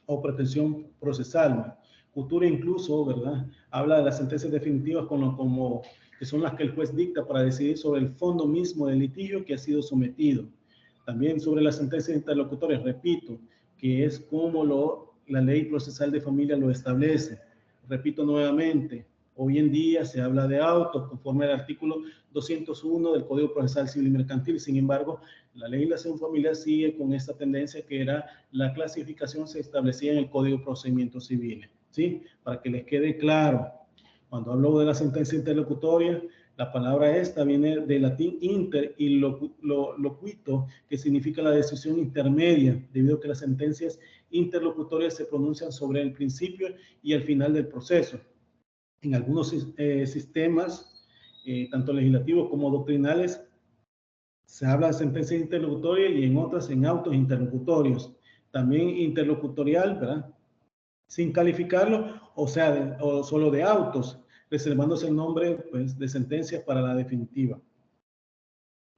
o pretensión procesal, ¿verdad? Cultura incluso, ¿verdad?, habla de las sentencias definitivas como que son las que el juez dicta para decidir sobre el fondo mismo del litigio que ha sido sometido. También sobre las sentencias interlocutorias, repito, que es como la Ley Procesal de Familia lo establece. Repito nuevamente, Hoy en día se habla de autos conforme al artículo 201 del Código Procesal Civil y Mercantil. Sin embargo, la ley de legislación familiar sigue con esta tendencia que era la clasificación se establecía en el Código de Procedimientos Civiles, ¿sí? Para que les quede claro, cuando hablo de la sentencia interlocutoria, la palabra esta viene del latín inter y loquito, que significa la decisión intermedia, debido a que las sentencias interlocutorias se pronuncian sobre el principio y el final del proceso. En algunos sistemas, tanto legislativos como doctrinales, se habla de sentencia interlocutoria y en otras en autos interlocutorios. También interlocutorial, ¿verdad? Sin calificarlo, o sea, o solo de autos, reservándose el nombre pues, de sentencia para la definitiva.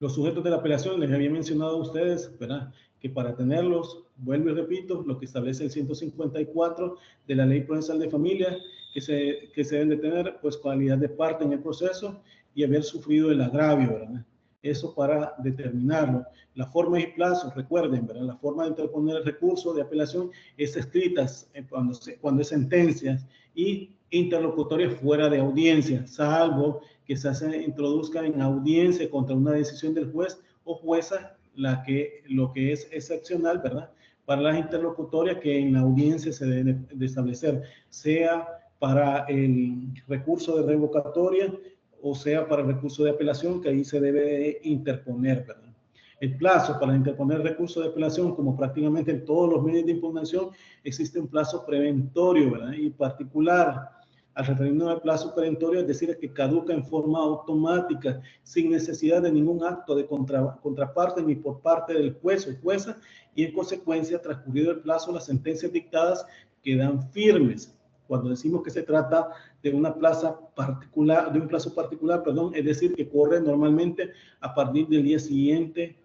Los sujetos de la apelación, les había mencionado a ustedes, ¿verdad? Que para tenerlos, vuelvo y repito, lo que establece el 154 de la Ley Procesal de Familia, que se deben de tener, pues, cualidad de parte en el proceso y haber sufrido el agravio, ¿verdad? Eso para determinarlo. La forma y plazo, recuerden, ¿verdad? La forma de interponer el recurso de apelación es escrita cuando es sentencias y interlocutorias fuera de audiencia, salvo que se introduzca en audiencia contra una decisión del juez o jueza, lo que es excepcional, ¿verdad? Para las interlocutorias que en la audiencia se deben de establecer, sea para el recurso de revocatoria o sea para el recurso de apelación, que ahí se debe interponer, ¿verdad? El plazo para interponer recurso de apelación, como prácticamente en todos los medios de impugnación, existe un plazo preventorio, ¿verdad? Y particular, al referirnos al plazo perentorio, es decir, que caduca en forma automática, sin necesidad de ningún acto de contraparte ni por parte del juez o jueza, y en consecuencia, transcurrido el plazo, las sentencias dictadas quedan firmes. Cuando decimos que se trata de una plaza particular, de un plazo particular, perdón, es decir, que corre normalmente a partir del día siguiente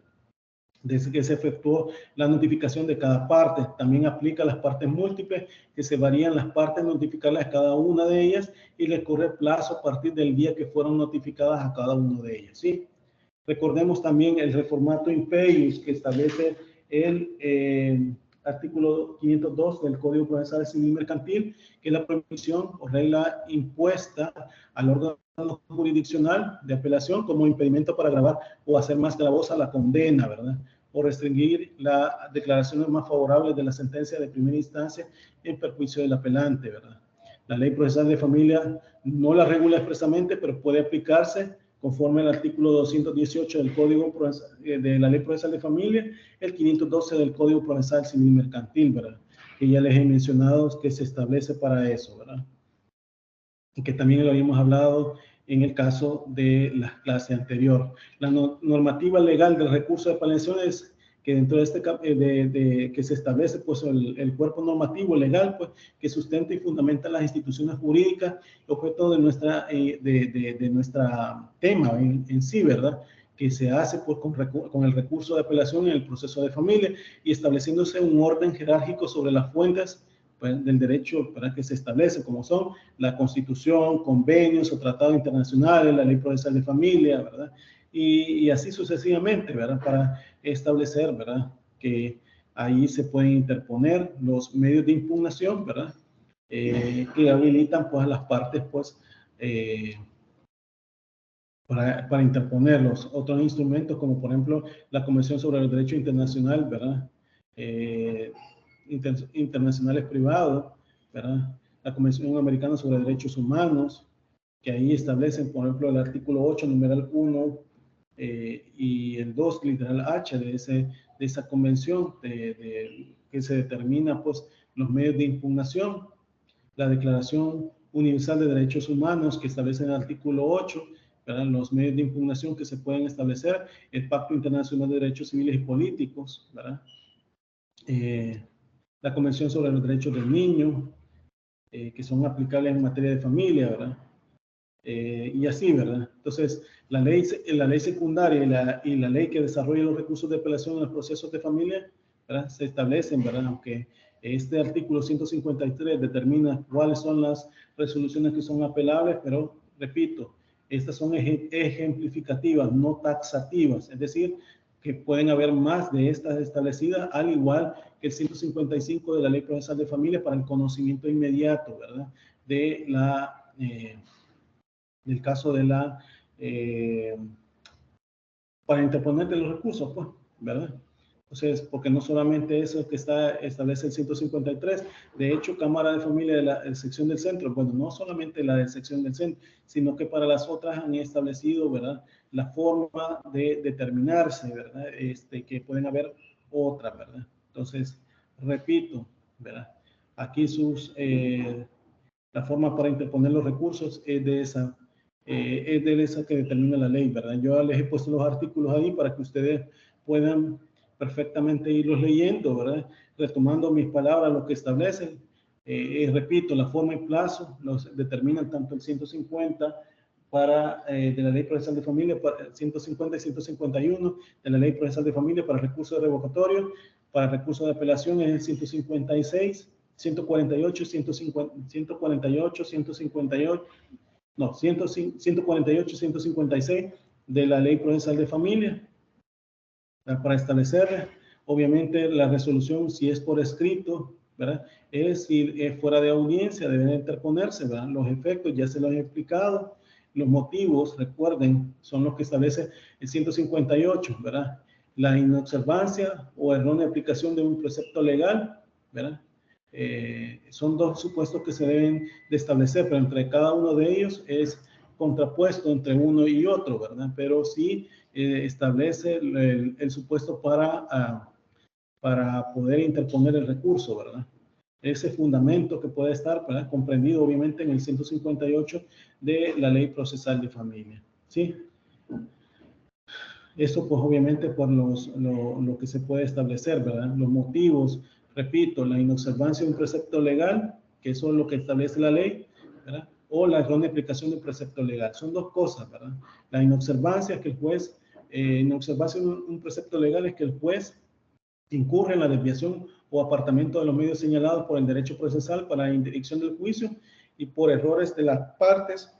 desde que se efectuó la notificación de cada parte. También aplica a las partes múltiples, que se varían las partes, notificarlas a cada una de ellas y les corre plazo a partir del día que fueron notificadas a cada una de ellas, ¿sí? Recordemos también el reformato imperius que establece el artículo 502 del Código Procesal Civil Mercantil, que es la prohibición o regla impuesta al órgano jurisdiccional de apelación como impedimento para agravar o hacer más gravosa la condena, ¿verdad? O restringir las declaraciones más favorables de la sentencia de primera instancia en perjuicio del apelante, ¿verdad? La ley procesal de familia no la regula expresamente, pero puede aplicarse conforme al artículo 218 del Código de la Ley Procesal de Familia, el 512 del Código Procesal Civil Mercantil, ¿verdad? Que ya les he mencionado que se establece para eso, ¿verdad? Y que también lo habíamos hablado en el caso de la clase anterior. La normativa legal del recurso de apelación es que dentro de este que se establece pues el cuerpo normativo legal pues que sustenta y fundamenta las instituciones jurídicas, objeto de nuestra tema en sí, ¿verdad? Que se hace pues, con el recurso de apelación en el proceso de familia y estableciéndose un orden jerárquico sobre las fuentes pues, del derecho para que se establece, como son la Constitución, convenios o tratados internacionales, la Ley Procesal de Familia, ¿verdad? Y así sucesivamente, ¿verdad? Para establecer, ¿verdad? Que ahí se pueden interponer los medios de impugnación, ¿verdad? Que habilitan, pues, a las partes, pues, para interponer los otros instrumentos, como por ejemplo la Convención sobre el Derecho Internacional, ¿verdad? Internacionales privados, ¿verdad? La Convención Americana sobre Derechos Humanos, que ahí establecen, por ejemplo, el artículo 8, numeral 1 y el 2, literal H de esa convención, que se determina, pues, los medios de impugnación. La Declaración Universal de Derechos Humanos, que establece en el artículo 8, ¿verdad? Los medios de impugnación que se pueden establecer, el Pacto Internacional de Derechos Civiles y Políticos, ¿verdad? La Convención sobre los Derechos del Niño, que son aplicables en materia de familia, ¿verdad? Y así, ¿verdad? Entonces, la ley secundaria y la ley que desarrolla los recursos de apelación en los procesos de familia, ¿verdad? Se establecen, ¿verdad? Aunque este artículo 153 determina cuáles son las resoluciones que son apelables, pero, repito, estas son ejemplificativas, no taxativas, es decir, que pueden haber más de estas establecidas, al igual que el 155 de la Ley Procesal de Familia para el conocimiento inmediato, ¿verdad? De la del caso de la, para interponer de los recursos, pues, ¿verdad? Entonces, porque no solamente eso que establece el 153, de hecho, Cámara de Familia de la sección del centro, bueno, no solamente la de sección del centro, sino que para las otras han establecido, ¿verdad?, la forma de determinarse, ¿verdad?, que pueden haber otras, ¿verdad? Entonces, repito, ¿verdad?, aquí la forma para interponer los recursos es de esa que determina la ley, ¿verdad? Yo les he puesto los artículos ahí para que ustedes puedan perfectamente irlos leyendo, ¿verdad? Retomando mis palabras, lo que establecen. Repito, la forma y plazo los determinan tanto el 150 de la Ley Procesal de Familia, 150 y 151 de la Ley Procesal de Familia para recursos de revocatorio, para recursos de apelación es el 156, 148, 148, 158, no, 148, 156 de la Ley Procesal de Familia, para establecer, obviamente, la resolución, si es por escrito, ¿verdad? Si es fuera de audiencia, deben interponerse, ¿verdad? Los efectos, ya se los he explicado. Los motivos, recuerden, son los que establece el 158, ¿verdad? La inobservancia o errónea aplicación de un precepto legal, ¿verdad? Son dos supuestos que se deben de establecer, pero entre cada uno de ellos es contrapuesto entre uno y otro, ¿verdad? Pero sí establece el supuesto para poder interponer el recurso, ¿verdad? Ese fundamento que puede estar, ¿verdad?, comprendido obviamente en el 158 de la Ley Procesal de Familia, ¿sí? Esto pues obviamente por lo que se puede establecer, ¿verdad? Los motivos, repito, la inobservancia de un precepto legal, que eso es lo que establece la ley, ¿verdad?, o la errónea aplicación de un precepto legal. Son dos cosas, ¿verdad? La inobservancia, que el juez, inobservancia de un precepto legal es que el juez incurre en la desviación o apartamiento de los medios señalados por el derecho procesal para la interdicción del juicio y por errores de las partes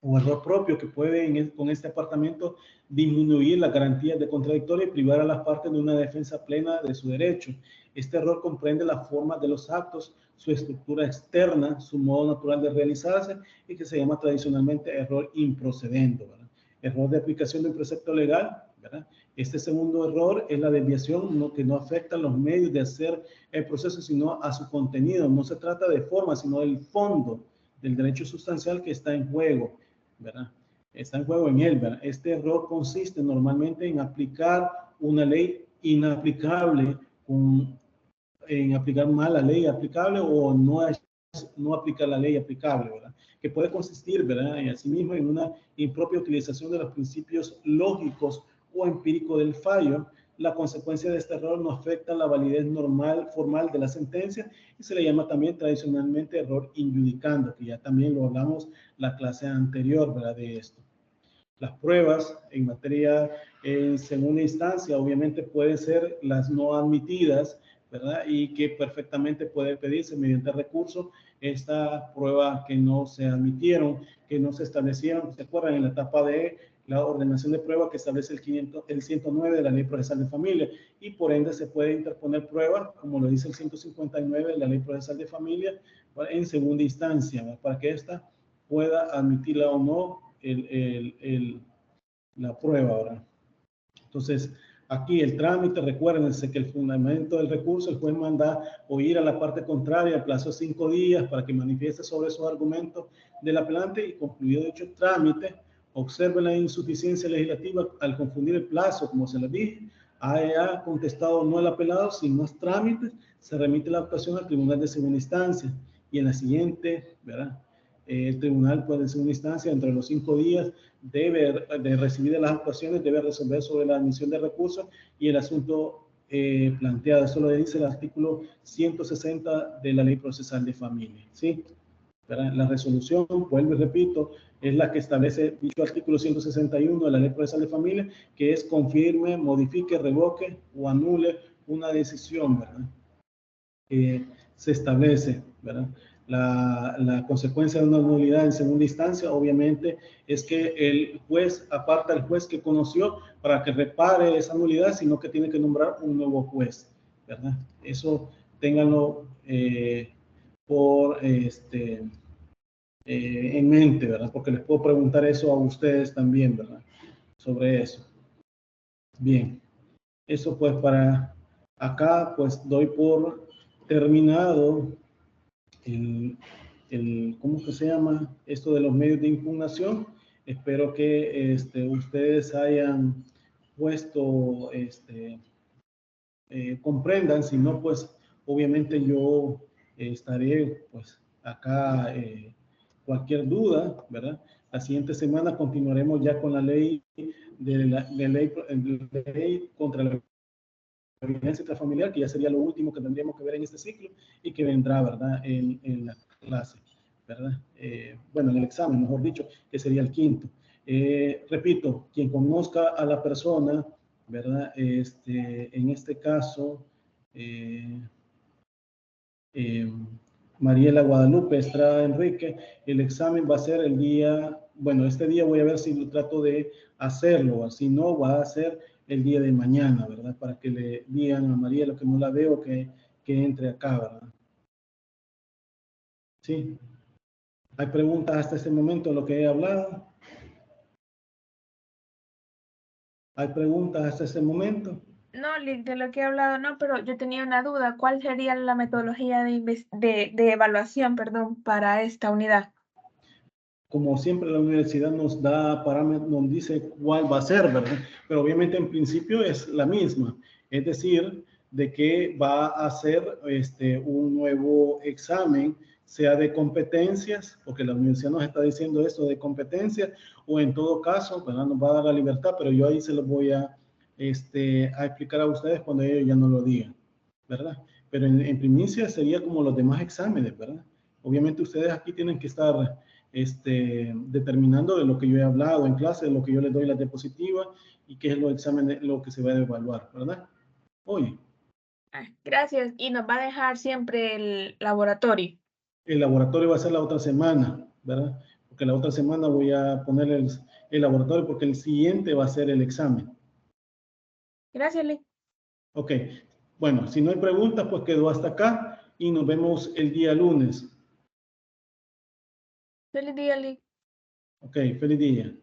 o error propio que puede con este apartamiento disminuir las garantías de contradictorio y privar a las partes de una defensa plena de su derecho. Este error comprende la forma de los actos, su estructura externa, su modo natural de realizarse y que se llama tradicionalmente error improcedendo, ¿verdad? Error de aplicación de un precepto legal, ¿verdad? Este segundo error es la desviación que no afecta los medios de hacer el proceso, sino a su contenido. No se trata de forma, sino del fondo del derecho sustancial que está en juego, ¿verdad? Está en juego en él, ¿verdad? Este error consiste normalmente en aplicar una ley inaplicable, en aplicar mal la ley aplicable o no aplicar la ley aplicable, ¿verdad? Que puede consistir, ¿verdad?, y asimismo en una impropia utilización de los principios lógicos o empíricos del fallo. La consecuencia de este error no afecta la validez formal de la sentencia y se le llama también tradicionalmente error injudicando, que ya también lo hablamos la clase anterior, ¿verdad?, de esto. Las pruebas en materia en segunda instancia obviamente pueden ser las no admitidas, ¿verdad?, y que perfectamente puede pedirse mediante recurso esta prueba que no se admitieron, que no se establecieron. ¿Se acuerdan? En la etapa de la ordenación de prueba que establece el 109 de la Ley Procesal de Familia, y por ende se puede interponer prueba, como lo dice el 159 de la Ley Procesal de Familia, en segunda instancia, ¿verdad?, para que ésta pueda admitirla o no la prueba ahora. Entonces, aquí el trámite, recuérdense que el fundamento del recurso, el juez manda oír a la parte contraria al plazo de 5 días para que manifieste sobre esos argumentos del apelante y concluido dicho trámite, observe la insuficiencia legislativa al confundir el plazo, como se les dije, ha contestado no el apelado, sin más trámites, se remite la actuación al tribunal de segunda instancia y en la siguiente, ¿verdad?, el tribunal, pues, en segunda instancia, entre los 5 días, debe de recibir las actuaciones, debe resolver sobre la admisión de recursos y el asunto planteado. Eso lo dice el artículo 160 de la Ley Procesal de Familia, ¿sí? ¿Verdad? La resolución, vuelvo y repito, es la que establece dicho artículo 161 de la Ley Procesal de Familia, que es confirme, modifique, revoque o anule una decisión, ¿verdad?, que se establece, ¿verdad? La consecuencia de una nulidad en segunda instancia, obviamente, es que el juez aparta al juez que conoció para que repare esa nulidad, sino que tiene que nombrar un nuevo juez, ¿verdad? Eso ténganlo por en mente, ¿verdad? Porque les puedo preguntar eso a ustedes también, ¿verdad? Sobre eso. Bien, eso pues para acá pues doy por terminado ¿cómo que se llama? Esto de los medios de impugnación. Espero que ustedes hayan puesto, comprendan, si no pues obviamente yo estaré pues acá, cualquier duda, ¿verdad? La siguiente semana continuaremos ya con la ley de ley contra la violencia intrafamiliar, que ya sería lo último que tendríamos que ver en este ciclo y que vendrá, ¿verdad? En la clase, ¿verdad? Bueno, en el examen, mejor dicho, que sería el quinto. Repito, quien conozca a la persona, ¿verdad? En este caso, Mariela Guadalupe Estrada Enrique, el examen va a ser el día, bueno, este día voy a ver si lo trato de hacerlo, si no, va a ser el día de mañana, ¿verdad? Para que le digan a Mariela que no la veo, que entre acá, ¿verdad? Sí. ¿Hay preguntas hasta este momento de lo que he hablado? ¿Hay preguntas hasta este momento? No, Lick, de lo que he hablado no, pero yo tenía una duda. ¿Cuál sería la metodología de evaluación, perdón, para esta unidad? Como siempre la universidad nos da parámetros, nos dice cuál va a ser, ¿verdad? Pero obviamente en principio es la misma. Es decir, de que va a ser un nuevo examen, sea de competencias, porque la universidad nos está diciendo esto de competencias, o en todo caso, ¿verdad? Nos va a dar la libertad, pero yo ahí se los voy a explicar a ustedes cuando ellos ya no lo digan, ¿verdad? Pero en primicia sería como los demás exámenes, ¿verdad? Obviamente ustedes aquí tienen que estar determinando de lo que yo he hablado en clase, de lo que yo les doy la diapositiva y qué es los exámenes, lo que se va a evaluar, ¿verdad? Oye. Gracias. Y nos va a dejar siempre el laboratorio. El laboratorio va a ser la otra semana, ¿verdad? Porque la otra semana voy a poner el laboratorio porque el siguiente va a ser el examen. Gracias, Lick. Ok. Bueno, si no hay preguntas, pues quedó hasta acá y nos vemos el día lunes. Feliz día, Lick. Ok, feliz día.